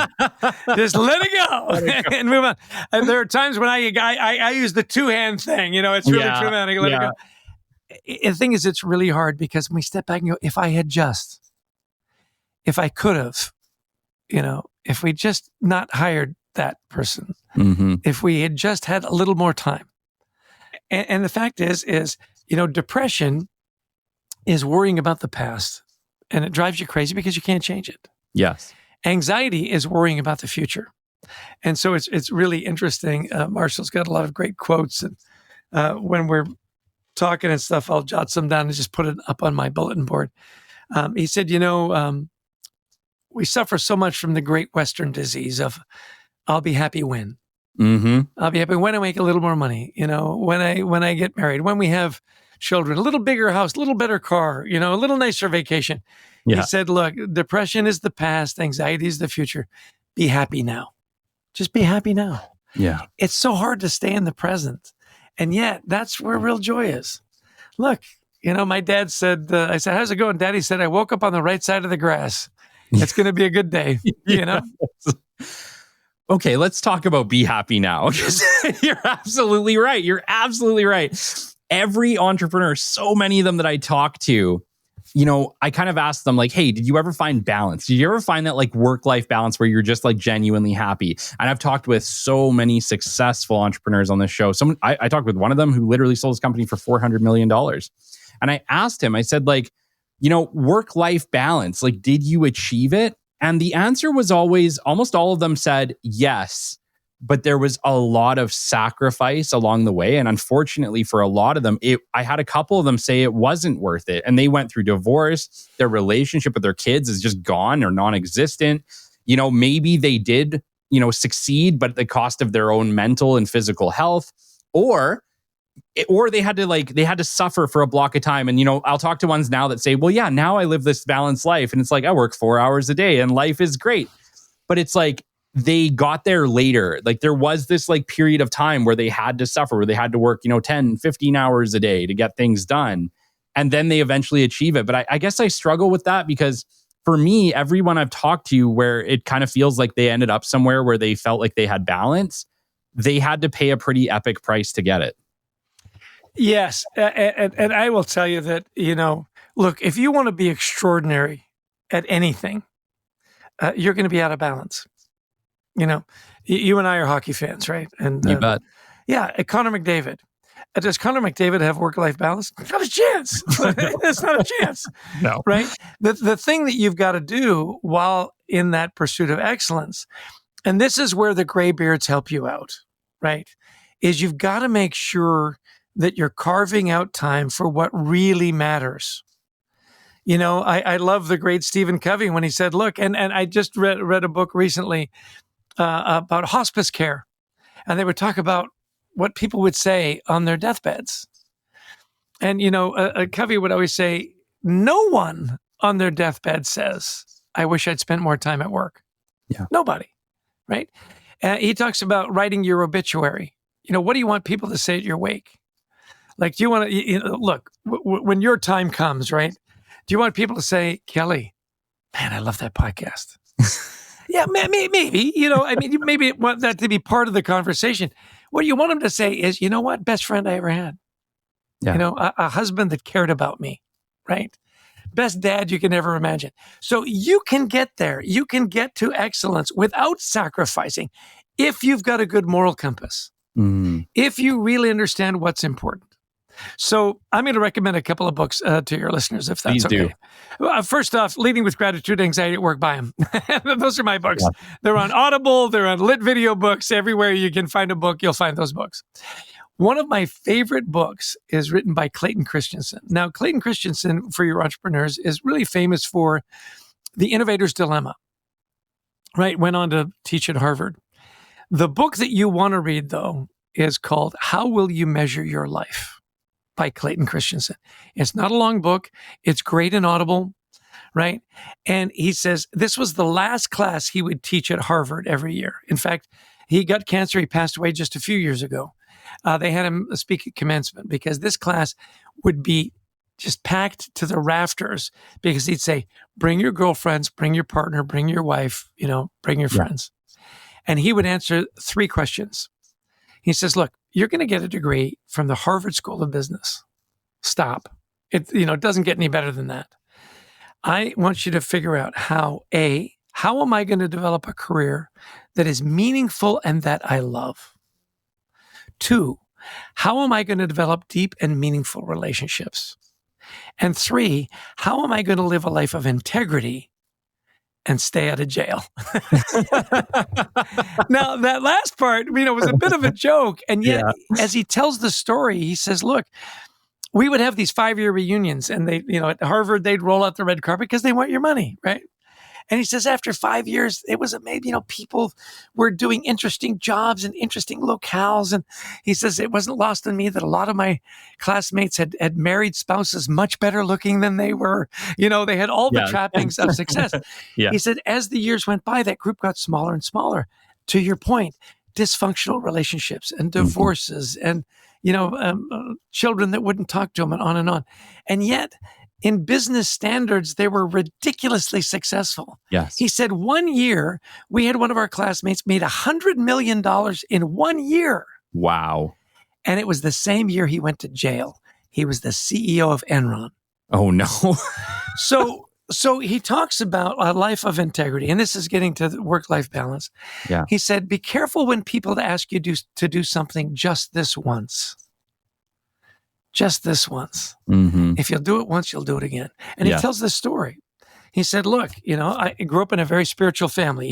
Just let it go and move on. And there are times when I use the two-hand thing, it's really dramatic, let it go. The thing is, it's really hard because when we step back and go, if I could have, if we just not hired that person, if we had just had a little more time. And the fact is, depression is worrying about the past, and it drives you crazy because you can't change it. Yes. Anxiety is worrying about the future. And so it's really interesting. Marshall's got a lot of great quotes, and when we're talking and stuff, I'll jot some down and just put it up on my bulletin board. He said, we suffer so much from the great Western disease of I'll be happy when. I'll be happy when I make a little more money, when I get married, when we have children, a little bigger house, a little better car, a little nicer vacation. Yeah. He said, look, depression is the past, anxiety is the future. Be happy now. Just be happy now. Yeah. It's so hard to stay in the present. And yet that's where real joy is. Look, my dad said, I said, how's it going? Daddy said, I woke up on the right side of the grass. It's going to be a good day, Okay, let's talk about be happy now. You're absolutely right. Every entrepreneur, so many of them that I talk to, I kind of ask them like, hey, did you ever find balance? Did you ever find that like work-life balance where you're just like genuinely happy? And I've talked with so many successful entrepreneurs on this show. I talked with one of them who literally sold his company for $400 million. And I asked him, I said like, work-life balance, like, did you achieve it? And the answer was always, almost all of them said yes, but there was a lot of sacrifice along the way. And unfortunately for a lot of them, I had a couple of them say it wasn't worth it. And they went through divorce. Their relationship with their kids is just gone or non-existent. Maybe they did, succeed, but at the cost of their own mental and physical health, or they had to suffer for a block of time. And, I'll talk to ones now that say, well, yeah, now I live this balanced life. And it's like, I work 4 hours a day and life is great. But it's like, they got there later. Like there was this like period of time where they had to suffer, where they had to work, 10, 15 hours a day to get things done. And then they eventually achieve it. But I guess I struggle with that because for me, everyone I've talked to where it kind of feels like they ended up somewhere where they felt like they had balance, they had to pay a pretty epic price to get it. Yes. And I will tell you that, look, if you want to be extraordinary at anything, you're going to be out of balance. You and I are hockey fans, right? And you bet. Yeah, Connor McDavid. Does Connor McDavid have work-life balance? Not a chance. It's not a chance. No. Right? The thing that you've got to do while in that pursuit of excellence, and this is where the graybeards help you out, right? Is you've got to make sure that you're carving out time for what really matters. I love the great Stephen Covey when he said, look, and I just read a book recently about hospice care. And they would talk about what people would say on their deathbeds. And, Covey would always say, no one on their deathbed says, I wish I'd spent more time at work. Yeah. Nobody, right? He talks about writing your obituary. What do you want people to say at your wake? Like, do you want to, look, when your time comes, right? Do you want people to say, Kelly, man, I love that podcast? Yeah, maybe, you maybe want that to be part of the conversation. What you want them to say is, you know what? Best friend I ever had. Yeah. A husband that cared about me, right? Best dad you can ever imagine. So you can get there. You can get to excellence without sacrificing if you've got a good moral compass, if you really understand what's important. So I'm going to recommend a couple of books to your listeners, if that's okay. Please do. First off, Leading with Gratitude, Anxiety at Work, buy them. Those are my books. Yeah. They're on Audible. They're on Lit Video Books. Everywhere you can find a book, you'll find those books. One of my favorite books is written by Clayton Christensen. Now, Clayton Christensen, for your entrepreneurs, is really famous for The Innovator's Dilemma, right? Went on to teach at Harvard. The book that you want to read, though, is called How Will You Measure Your Life by Clayton Christensen. It's not a long book. It's great and audible, right? And he says this was the last class he would teach at Harvard every year. In fact, he got cancer. He passed away just a few years ago. They had him speak at commencement because this class would be just packed to the rafters because he'd say, bring your girlfriends, bring your partner, bring your wife, bring your friends. And he would answer 3 questions. He says, look, you're going to get a degree from the Harvard School of Business. Stop. It doesn't get any better than that. I want you to figure out how am I going to develop a career that is meaningful and that I love? 2, how am I going to develop deep and meaningful relationships? And 3, how am I going to live a life of integrity and stay out of jail? Now, that last part, was a bit of a joke. And yet, as he tells the story, he says, look, we would have these 5-year reunions and they, at Harvard, they'd roll out the red carpet because they want your money, right? And he says after 5 years, it was maybe, people were doing interesting jobs and interesting locales. And he says it wasn't lost on me that a lot of my classmates had married spouses much better looking than they were. They had all the trappings of success. He said as the years went by, that group got smaller and smaller. To your point, dysfunctional relationships and divorces and, children that wouldn't talk to him and on and on. And yet, in business standards, they were ridiculously successful. Yes. He said 1 year, we had one of our classmates made $100 million in 1 year. Wow. And it was the same year he went to jail. He was the CEO of Enron. Oh, no. So he talks about a life of integrity, and this is getting to the work-life balance. Yeah. He said, be careful when people ask you to do something just this once. Just this once. Mm-hmm. If you'll do it once, you'll do it again. And he tells this story. He said, look, I grew up in a very spiritual family.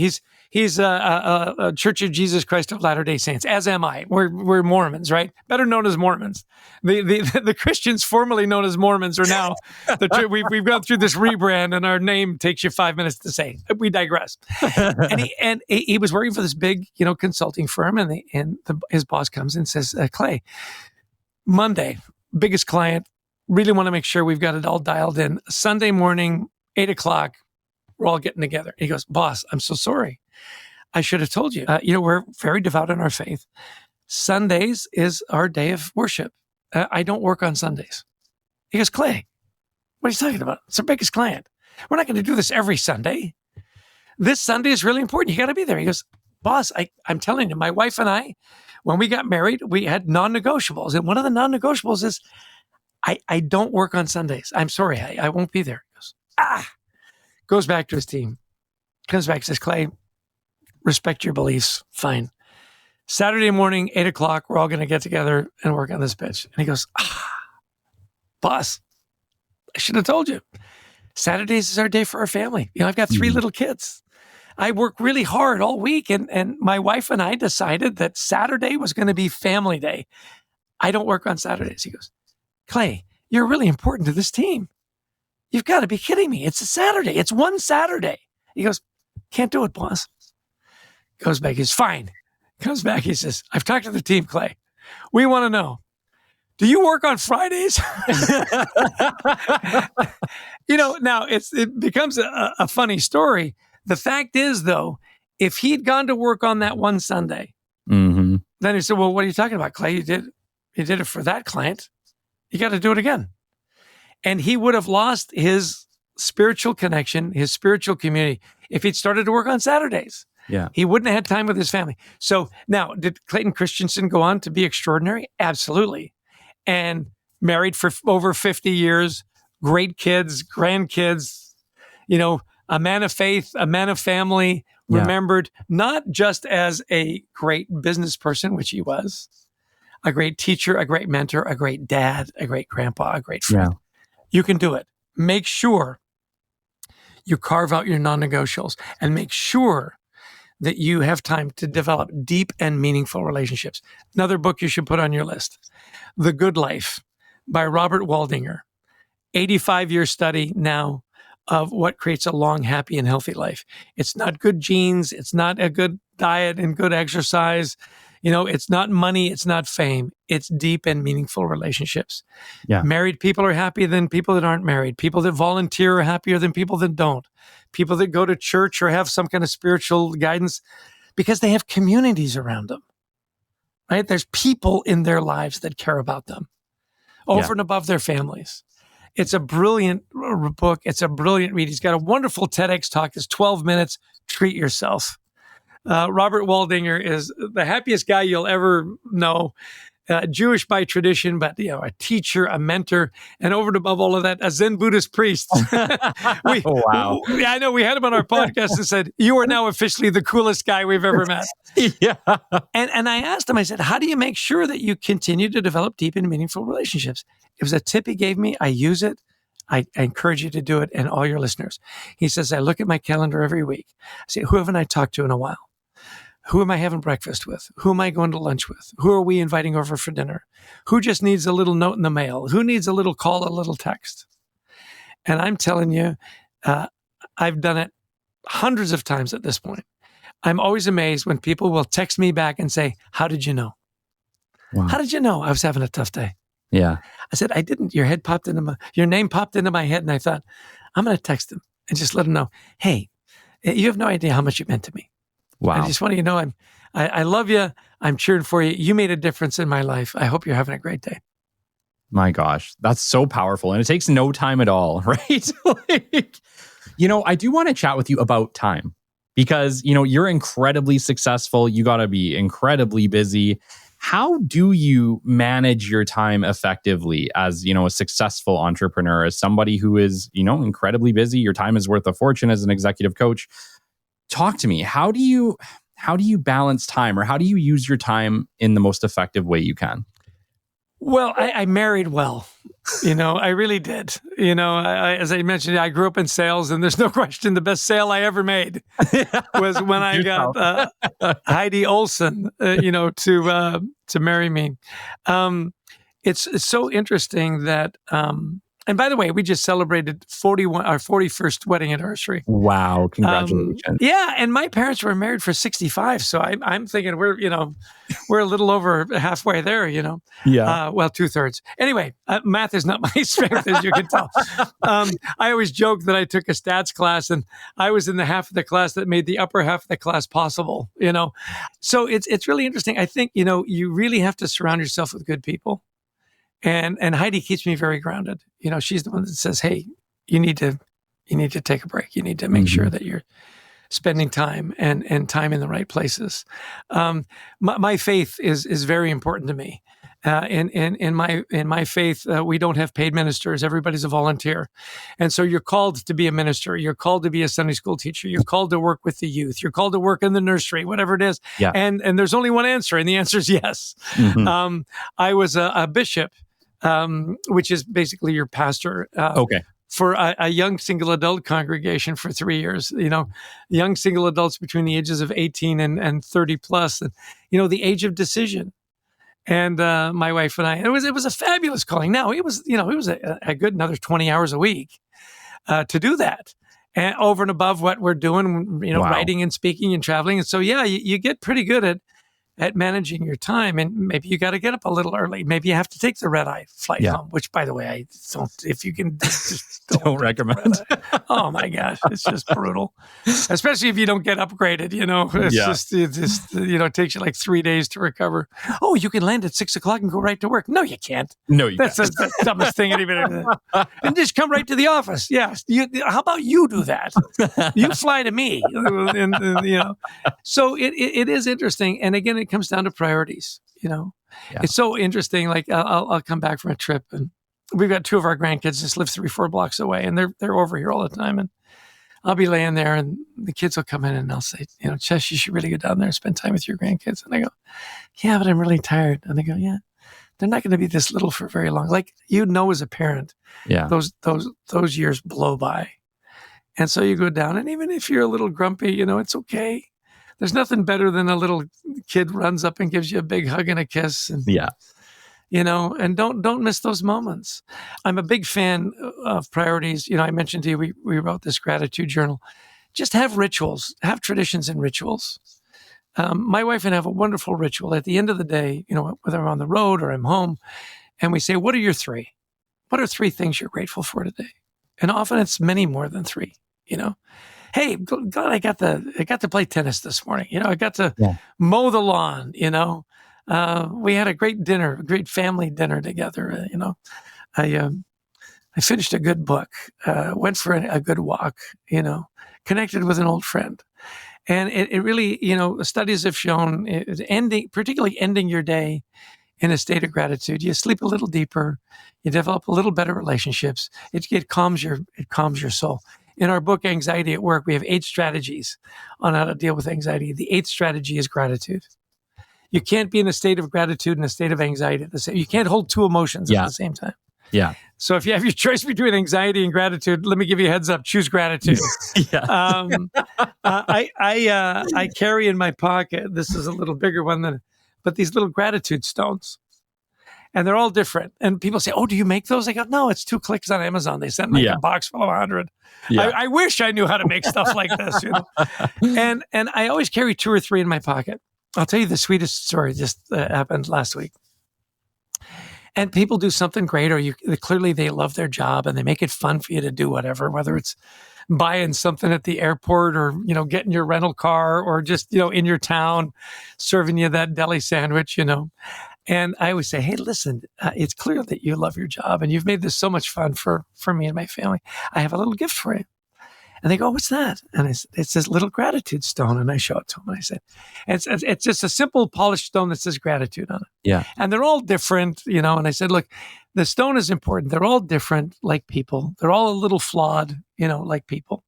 He's a Church of Jesus Christ of Latter-day Saints, as am I. We're Mormons, right? Better known as Mormons. The Christians formerly known as Mormons are now, we've gone through this rebrand and our name takes you 5 minutes to say. We digress. and he was working for this big, consulting firm and his boss comes and says, Clay, Monday, biggest client, really want to make sure we've got it all dialed in. Sunday morning, 8:00, we're all getting together. He goes, boss, I'm so sorry. I should have told you. We're very devout in our faith. Sundays is our day of worship. I don't work on Sundays. He goes, Clay, what are you talking about? It's our biggest client. We're not going to do this every Sunday. This Sunday is really important. You got to be there. He goes, boss, I'm telling you, my wife and I, when we got married, we had non-negotiables. And one of the non-negotiables is I don't work on Sundays. I'm sorry, I won't be there. He goes, goes back to his team, comes back, says, Clay, respect your beliefs. Fine. Saturday morning, 8:00, we're all going to get together and work on this pitch. And he goes, boss, I should have told you. Saturdays is our day for our family. I've got 3 little kids. I work really hard all week, and my wife and I decided that Saturday was going to be family day. I don't work on Saturdays. He goes, Clay, you're really important to this team. You've got to be kidding me. It's a Saturday. It's one Saturday. He goes, can't do it, boss. Goes back. He's fine. Comes back. He says, I've talked to the team, Clay. We want to know, do you work on Fridays? Now it becomes a funny story. The fact is, though, if he'd gone to work on that one Sunday, then he said, well, what are you talking about, Clay? You did it for that client. You got to do it again. And he would have lost his spiritual connection, his spiritual community, if he'd started to work on Saturdays. Yeah. He wouldn't have had time with his family. So now, did Clayton Christensen go on to be extraordinary? Absolutely. And married for over 50 years, great kids, grandkids, a man of faith, a man of family, remembered not just as a great business person, which he was, a great teacher, a great mentor, a great dad, a great grandpa, a great friend. Yeah. You can do it. Make sure you carve out your non-negotiables and make sure that you have time to develop deep and meaningful relationships. Another book you should put on your list, The Good Life by Robert Waldinger. 85-year study now of what creates a long, happy, and healthy life. It's not good genes. It's not a good diet and good exercise. It's not money. It's not fame. It's deep and meaningful relationships. Yeah. Married people are happier than people that aren't married. People that volunteer are happier than people that don't. People that go to church or have some kind of spiritual guidance because they have communities around them, right? There's people in their lives that care about them over and above their families. It's a brilliant book. It's a brilliant read. He's got a wonderful TEDx talk. It's 12 minutes. Treat yourself. Robert Waldinger is the happiest guy you'll ever know. Jewish by tradition, but a teacher, a mentor, and over and above all of that, a Zen Buddhist priest. Wow. Yeah, I know. We had him on our podcast and said, "You are now officially the coolest guy we've ever met." Yeah. And I asked him, I said, "How do you make sure that you continue to develop deep and meaningful relationships?" It was a tip he gave me. I use it. I encourage you to do it, and all your listeners. He says, "I look at my calendar every week. I say, who haven't I talked to in a while? Who am I having breakfast with? Who am I going to lunch with? Who are we inviting over for dinner? Who just needs a little note in the mail? Who needs a little call, a little text?" And I'm telling you, I've done it hundreds of times at this point. I'm always amazed when people will text me back and say, "How did you know? Wow. How did you know I was having a tough day?" Yeah. I said, "I didn't. Your name popped into my head, and I thought, I'm going to text him and just let him know, hey, you have no idea how much you meant to me. Wow. I just want you to know I love you. I'm cheering for you. You made a difference in my life. I hope you're having a great day." My gosh, that's so powerful. And it takes no time at all, right? I do want to chat with you about time because, you're incredibly successful. You got to be incredibly busy. How do you manage your time effectively as, a successful entrepreneur, as somebody who is, incredibly busy? Your time is worth a fortune as an executive coach. Talk to me. How do you balance time, or how do you use your time in the most effective way you can? Well, I married well. I really did. As I mentioned, I grew up in sales, and there's no question the best sale I ever made was when I got Heidi Olson, to marry me. It's so interesting that, and by the way, we just celebrated our 41st wedding anniversary. Wow! Congratulations. Yeah, and my parents were married for 65, so I'm thinking we're a little over halfway there. Yeah. Well, 2/3. Anyway, math is not my strength, as you can tell. I always joke that I took a stats class, and I was in the half of the class that made the upper half of the class possible. So it's really interesting. I think you really have to surround yourself with good people. And Heidi keeps me very grounded. She's the one that says, "Hey, you need to take a break. You need to make sure that you're spending time and time in the right places." My faith is very important to me. In my faith, we don't have paid ministers. Everybody's a volunteer, and so you're called to be a minister. You're called to be a Sunday school teacher. You're called to work with the youth. You're called to work in the nursery, whatever it is. Yeah. And there's only one answer, and the answer is yes. Mm-hmm. I was a bishop. Which is basically your pastor. Okay. For a young single adult congregation for 3 years, young single adults between the ages of 18 and 30 plus, and, the age of decision. And my wife and I, it was a fabulous calling. Now it was a good another 20 hours a week to do that. And over and above what we're doing, Wow. writing and speaking and traveling. And so, yeah, you get pretty good at managing your time, and maybe you got to get up a little early. Maybe you have to take the red-eye flight home, which, by the way, I don't. If you can, just don't recommend. Oh my gosh, it's just brutal, especially if you don't get upgraded. It takes you like 3 days to recover. Oh, you can land at 6 o'clock and go right to work. No, you can't. No, you That's can't. the dumbest thing anybody. And just come right to the office. Yes. How about you do that? You fly to me. So it is interesting, and again, it comes down to priorities. Yeah. It's so interesting. Like I'll come back from a trip, and we've got 2 of our grandkids just live 3-4 blocks away, and they're over here all the time. And I'll be laying there, and the kids will come in, and they'll say, "Chess, you should really go down there and spend time with your grandkids." And I go, "Yeah, but I'm really tired." And they go, "Yeah, they're not going to be this little for very long." Like as a parent, those years blow by, and so you go down, and even if you're a little grumpy, it's okay. There's nothing better than a little kid runs up and gives you a big hug and a kiss. And, Yeah. and don't miss those moments. I'm a big fan of priorities. I mentioned to you, we wrote this gratitude journal. Just have rituals, have traditions and rituals. My wife and I have a wonderful ritual. At the end of the day, whether I'm on the road or I'm home, and we say, what are your three? What are three things you're grateful for today? And often it's many more than three, Hey, glad I got to play tennis this morning. I got to mow the lawn, we had a great dinner, a great family dinner together. I finished a good book, went for a good walk, connected with an old friend. And it really, studies have shown particularly ending your day in a state of gratitude. You sleep a little deeper, you develop a little better relationships. It calms your soul. In our book, Anxiety at Work, we have 8 strategies on how to deal with anxiety. The 8th strategy is gratitude. You can't be in a state of gratitude and a state of anxiety at the same. You can't hold 2 emotions at the same time. Yeah. So if you have your choice between anxiety and gratitude, let me give you a heads up: choose gratitude. I carry in my pocket. This is a little bigger one but these little gratitude stones. And they're all different. And people say, oh, do you make those? I go, no, it's 2 clicks on Amazon. They send a box full of 100. Yeah. I wish I knew how to make stuff like this. And I always carry 2 or 3 in my pocket. I'll tell you the sweetest story just happened last week. And people do something great, or clearly they love their job and they make it fun for you to do whatever, whether it's buying something at the airport or, getting your rental car, or just, in your town, serving you that deli sandwich, And I always say, hey, listen, it's clear that you love your job and you've made this so much fun for me and my family. I have a little gift for you. And they go, what's that? And it's this little gratitude stone. And I show it to them. And I said, it's just a simple polished stone that says gratitude on it. Yeah. And they're all different, And I said, look, the stone is important. They're all different, like people. They're all a little flawed, like people.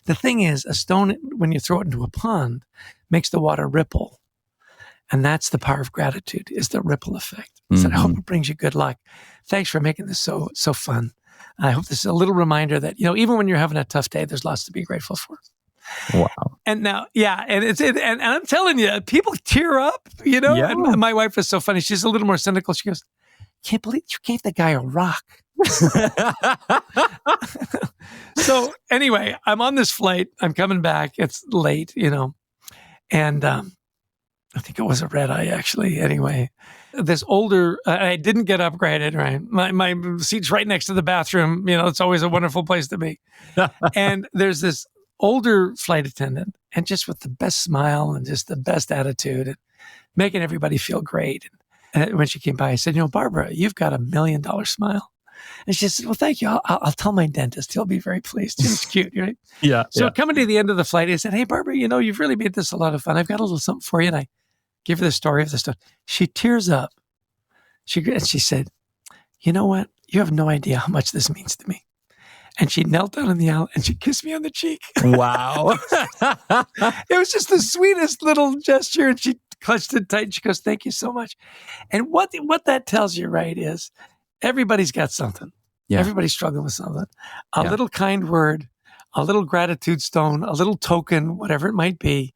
The thing is, a stone, when you throw it into a pond, makes the water ripple. And that's the power of gratitude, is the ripple effect. I said, I hope it brings you good luck. Thanks for making this so fun. I hope this is a little reminder that, even when you're having a tough day, there's lots to be grateful for. Wow. And now, and I'm telling you, people tear up, Yeah. And my wife is so funny. She's a little more cynical. She goes, can't believe you gave the guy a rock. So anyway, I'm on this flight. I'm coming back. It's late, and I think it was a red eye, actually. Anyway, this older, I didn't get upgraded, right? My seat's right next to the bathroom. It's always a wonderful place to be. And there's this older flight attendant, and just with the best smile and just the best attitude and making everybody feel great. And when she came by, I said, Barbara, you've got $1 million smile. And she said, well, thank you. I'll tell my dentist. He'll be very pleased. It's cute, right? Yeah. So coming to the end of the flight, I said, hey, Barbara, you've really made this a lot of fun. I've got a little something for you. And I give her the story of the stuff. She tears up. She said, you know what? You have no idea how much this means to me. And she knelt down in the aisle and she kissed me on the cheek. Wow. It was just the sweetest little gesture. And she clutched it tight. And she goes, thank you so much. And what that tells you, right, is everybody's got something. Yeah. Everybody's struggling with something. A little kind word, a little gratitude stone, a little token, whatever it might be.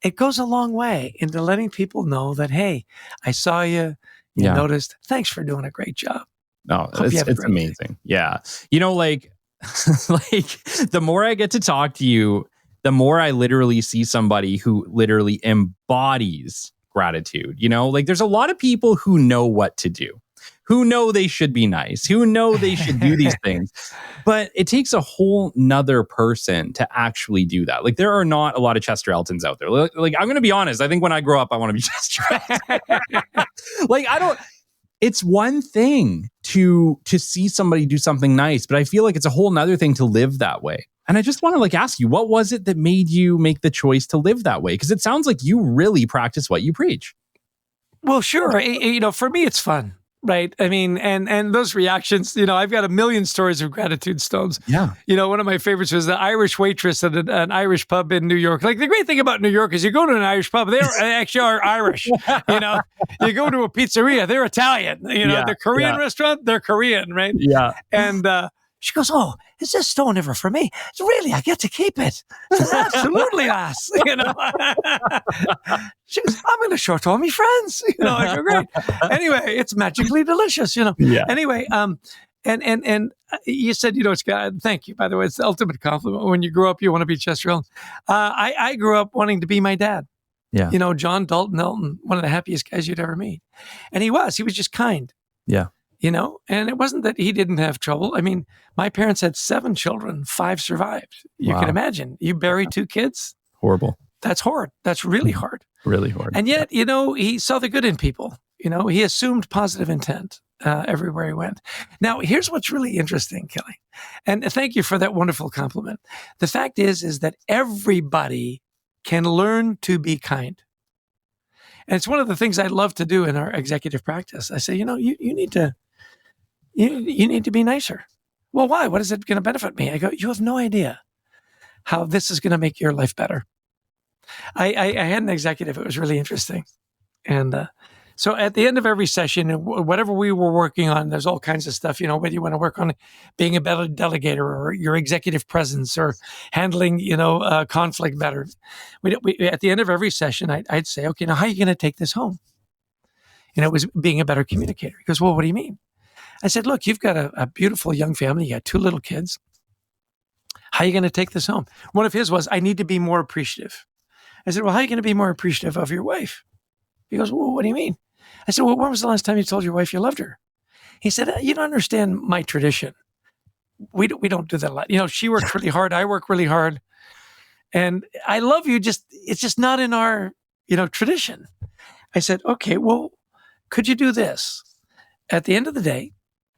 It goes a long way into letting people know that, hey, I saw you, noticed. Thanks for doing a great job. No, it's amazing. Day. Yeah. Like the more I get to talk to you, the more I literally see somebody who literally embodies gratitude. There's a lot of people who know what to do, who know they should be nice, who know they should do these things. But it takes a whole nother person to actually do that. There are not a lot of Chester Eltons out there. I'm going to be honest. I think when I grow up, I want to be Chester Elton. It's one thing to see somebody do something nice, but I feel like it's a whole nother thing to live that way. And I just want to ask you, what was it that made you make the choice to live that way? Because it sounds like you really practice what you preach. Well, sure. For me, it's fun. Right. I mean, and those reactions, I've got a million stories of gratitude stones. Yeah. One of my favorites was the Irish waitress at an Irish pub in New York. The great thing about New York is you go to an Irish pub, they actually are Irish. You go to a pizzeria, they're Italian. The Korean restaurant, they're Korean, right? Yeah. And She goes, "Oh, is this stone ever for me?" It's really, I get to keep it. I said, "Absolutely, lass." She goes, "I'm going to show it to all my friends." I go, "Great." Anyway, it's magically delicious. Yeah. Anyway, and you said, it's God. Thank you, by the way. It's the ultimate compliment. When you grow up, you want to be Chester Elton. I grew up wanting to be my dad. Yeah. John Dalton Elton, one of the happiest guys you'd ever meet. And he was just kind. Yeah. And it wasn't that he didn't have trouble. I mean, my parents had 7 children, 5 survived. You Wow. can imagine. You bury 2 kids. Horrible. That's hard. That's really hard. Really hard. And yet, he saw the good in people. He assumed positive intent everywhere he went. Now, here's what's really interesting, Kelly. And thank you for that wonderful compliment. The fact is that everybody can learn to be kind. And it's one of the things I love to do in our executive practice. I say, you need to be nicer. Well, why? What is it going to benefit me? I go, you have no idea how this is going to make your life better. I had an executive. It was really interesting. And so at the end of every session, whatever we were working on, there's all kinds of stuff, whether you want to work on being a better delegator or your executive presence or handling, conflict better. We at the end of every session, I'd say, okay, now how are you going to take this home? It was being a better communicator. He goes, well, what do you mean? I said, look, you've got a beautiful young family. You got 2 little kids. How are you going to take this home? One of his was, I need to be more appreciative. I said, well, how are you going to be more appreciative of your wife? He goes, well, what do you mean? I said, well, when was the last time you told your wife you loved her? He said, you don't understand my tradition. We don't do that a lot. She works really hard. I work really hard. And I love you. It's just not in our, tradition. I said, okay, well, could you do this? At the end of the day,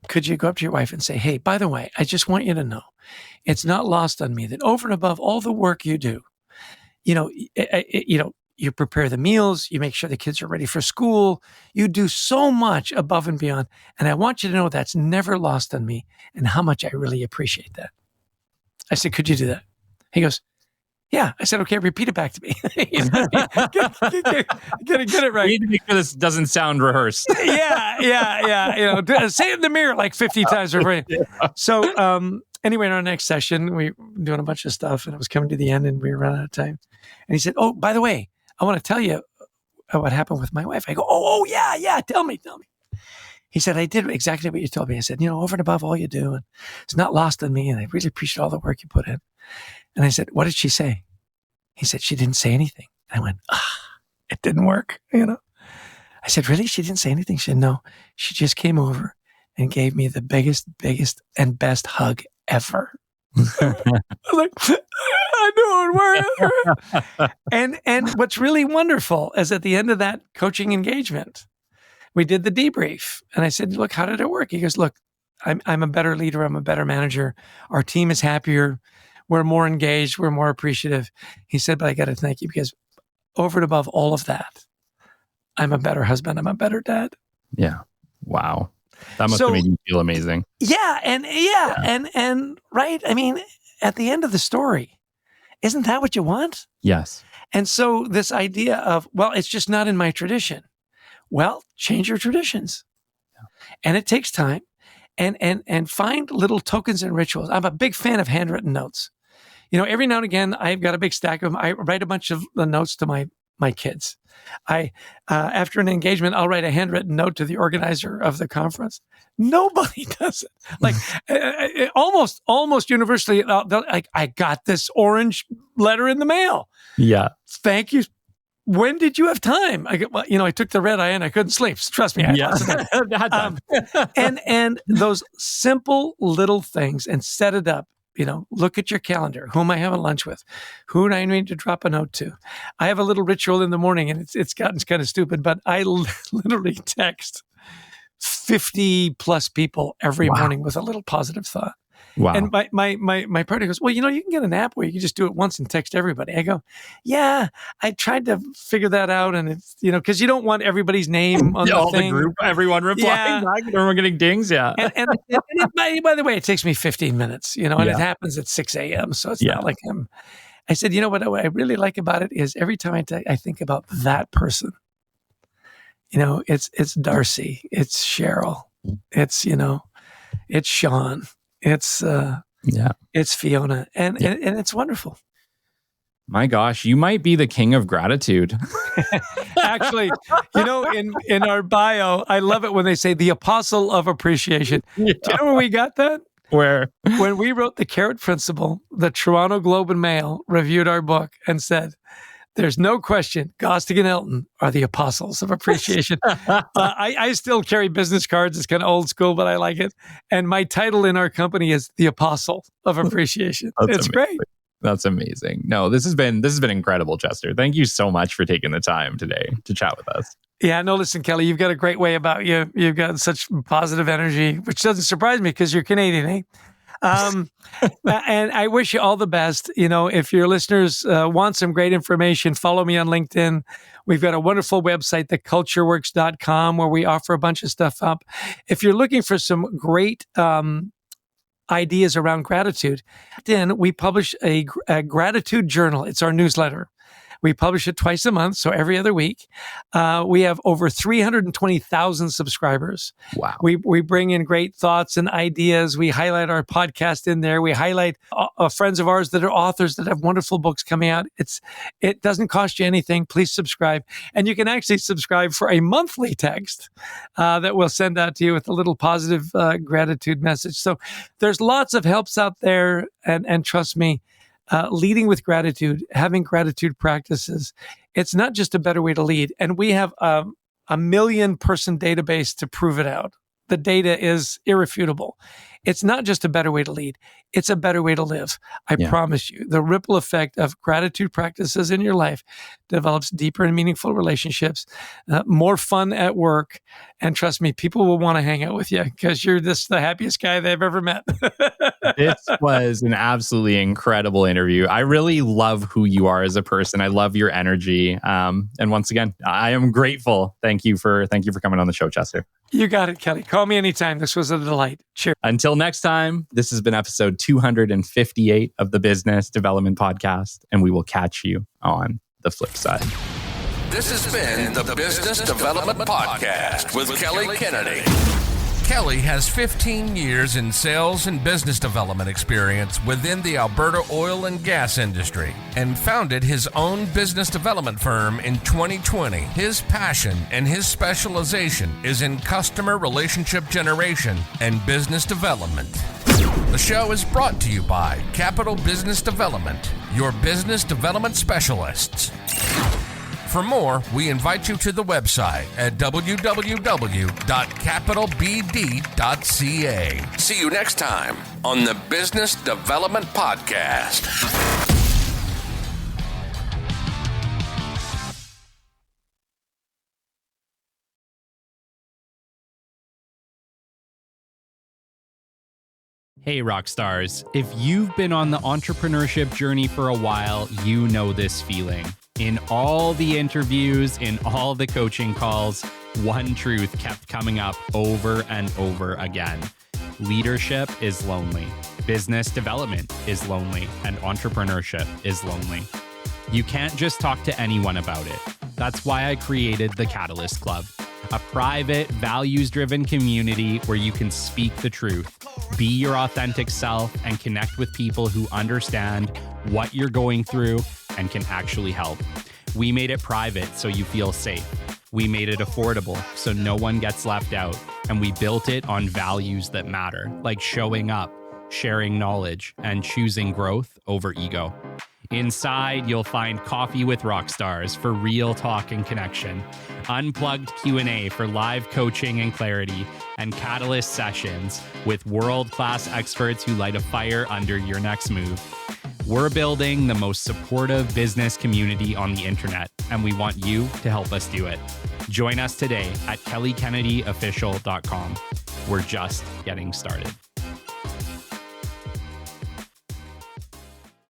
could you go up to your wife and say, hey, by the way, I just want you to know, it's not lost on me that over and above all the work you do, you prepare the meals, you make sure the kids are ready for school, you do so much above and beyond. And I want you to know that's never lost on me and how much I really appreciate that. I said, could you do that? He goes, yeah. I said, okay, repeat it back to me. Get it right. We need to make sure this doesn't sound rehearsed. Yeah. Say it in the mirror like 50 times. So anyway, in our next session, we were doing a bunch of stuff and it was coming to the end and we were running out of time. And he said, oh, by the way, I want to tell you what happened with my wife. I go, oh, yeah. Tell me. He said, I did exactly what you told me. I said, over and above all you do, and it's not lost on me, and I really appreciate all the work you put in. And I said, what did she say? He said, she didn't say anything. I went, it didn't work, I said, really? She didn't say anything? She said, no. She just came over and gave me the biggest, and best hug ever. I was like, I knew it would work. And what's really wonderful is at the end of that coaching engagement, we did the debrief. And I said, look, how did it work? He goes, look, I'm a better leader. I'm a better manager. Our team is happier. We're more engaged. We're more appreciative. He said, but I got to thank you because over and above all of that, I'm a better husband. I'm a better dad. Yeah. Wow. That must have made you feel amazing. Yeah. And right. I mean, at the end of the story, isn't that what you want? Yes. And so this idea of, well, it's just not in my tradition. Well, change your traditions. Yeah. And it takes time and find little tokens and rituals. I'm a big fan of handwritten notes. Every now and again, I've got a big stack of them. I write a bunch of the notes to my kids. After an engagement, I'll write a handwritten note to the organizer of the conference. Nobody does it. Like almost universally, like, I got this orange letter in the mail. Yeah. Thank you. When did you have time? I took the red eye and I couldn't sleep. Trust me. And those simple little things and set it up. Look at your calendar. Who am I having lunch with? Who do I need to drop a note to? I have a little ritual in the morning, and it's gotten kind of stupid, but I literally text 50 plus people every morning with a little positive thought. Wow. And my partner goes, well, you can get an app where you can just do it once and text everybody. I go, yeah, I tried to figure that out. And it's, because you don't want everybody's name on the thing. The group, everyone replying back, everyone getting dings. Yeah. And by the way, it takes me 15 minutes, and it happens at 6 a.m. So it's not like I said, what I really like about it is every time I think about that person, it's Darcy, it's Cheryl, it's Sean. It's it's Fiona, and it's wonderful. My gosh, you might be the king of gratitude. Actually, in our bio, I love it when they say the apostle of appreciation. Yeah. Do you know where we got that? Where? When we wrote The Carrot Principle, the Toronto Globe and Mail reviewed our book and said, there's no question Gostick and Elton are the apostles of appreciation. I still carry business cards. It's kind of old school, but I like it. And my title in our company is the apostle of appreciation. It's great. That's amazing. No, this has been incredible, Chester. Thank you so much for taking the time today to chat with us. Yeah, no, listen, Kelly, you've got a great way about you. You've got such positive energy, which doesn't surprise me because you're Canadian, eh? And I wish you all the best. If your listeners want some great information, follow me on LinkedIn. We've got a wonderful website, thecultureworks.com, where we offer a bunch of stuff up. If you're looking for some great ideas around gratitude, then we publish a gratitude journal. It's our newsletter. We publish it twice a month, so every other week. We have over 320,000 subscribers. Wow. We bring in great thoughts and ideas. We highlight our podcast in there. We highlight friends of ours that are authors that have wonderful books coming out. It doesn't cost you anything. Please subscribe. And you can actually subscribe for a monthly text that we'll send out to you with a little positive gratitude message. So there's lots of helps out there. And trust me, leading with gratitude, having gratitude practices, it's not just a better way to lead. And we have a 1 million person database to prove it out. The data is irrefutable. It's not just a better way to lead. It's a better way to live. I promise you, the ripple effect of gratitude practices in your life develops deeper and meaningful relationships, more fun at work. And trust me, people will want to hang out with you because you're the happiest guy they've ever met. This was an absolutely incredible interview. I really love who you are as a person. I love your energy. And once again, I am grateful. Thank you for coming on the show, Chester. You got it, Kelly. Call me anytime. This was a delight. Cheers. Until next time, this has been episode 258 of the Business Development Podcast, and we will catch you on the flip side. This has been the Business Development Podcast with Kelly Kennedy. Kelly has 15 years in sales and business development experience within the Alberta oil and gas industry and founded his own business development firm in 2020. His passion and his specialization is in customer relationship generation and business development. The show is brought to you by Capital Business Development, your business development specialists. For more, we invite you to the website at www.capitalbd.ca. See you next time on the Business Development Podcast. Hey, rock stars. If you've been on the entrepreneurship journey for a while, you know this feeling. In all the interviews, in all the coaching calls, one truth kept coming up over and over again. Leadership is lonely. Business development is lonely. And entrepreneurship is lonely. You can't just talk to anyone about it. That's why I created the Catalyst Club, a private, values-driven community where you can speak the truth, be your authentic self, and connect with people who understand what you're going through and can actually help. We made it private so you feel safe. We made it affordable so no one gets left out. And we built it on values that matter, like showing up, sharing knowledge, and choosing growth over ego. Inside, you'll find coffee with rock stars for real talk and connection, unplugged Q&A for live coaching and clarity, and Catalyst sessions with world-class experts who light a fire under your next move. We're building the most supportive business community on the internet, and we want you to help us do it. Join us today at kellykennedyofficial.com. We're just getting started.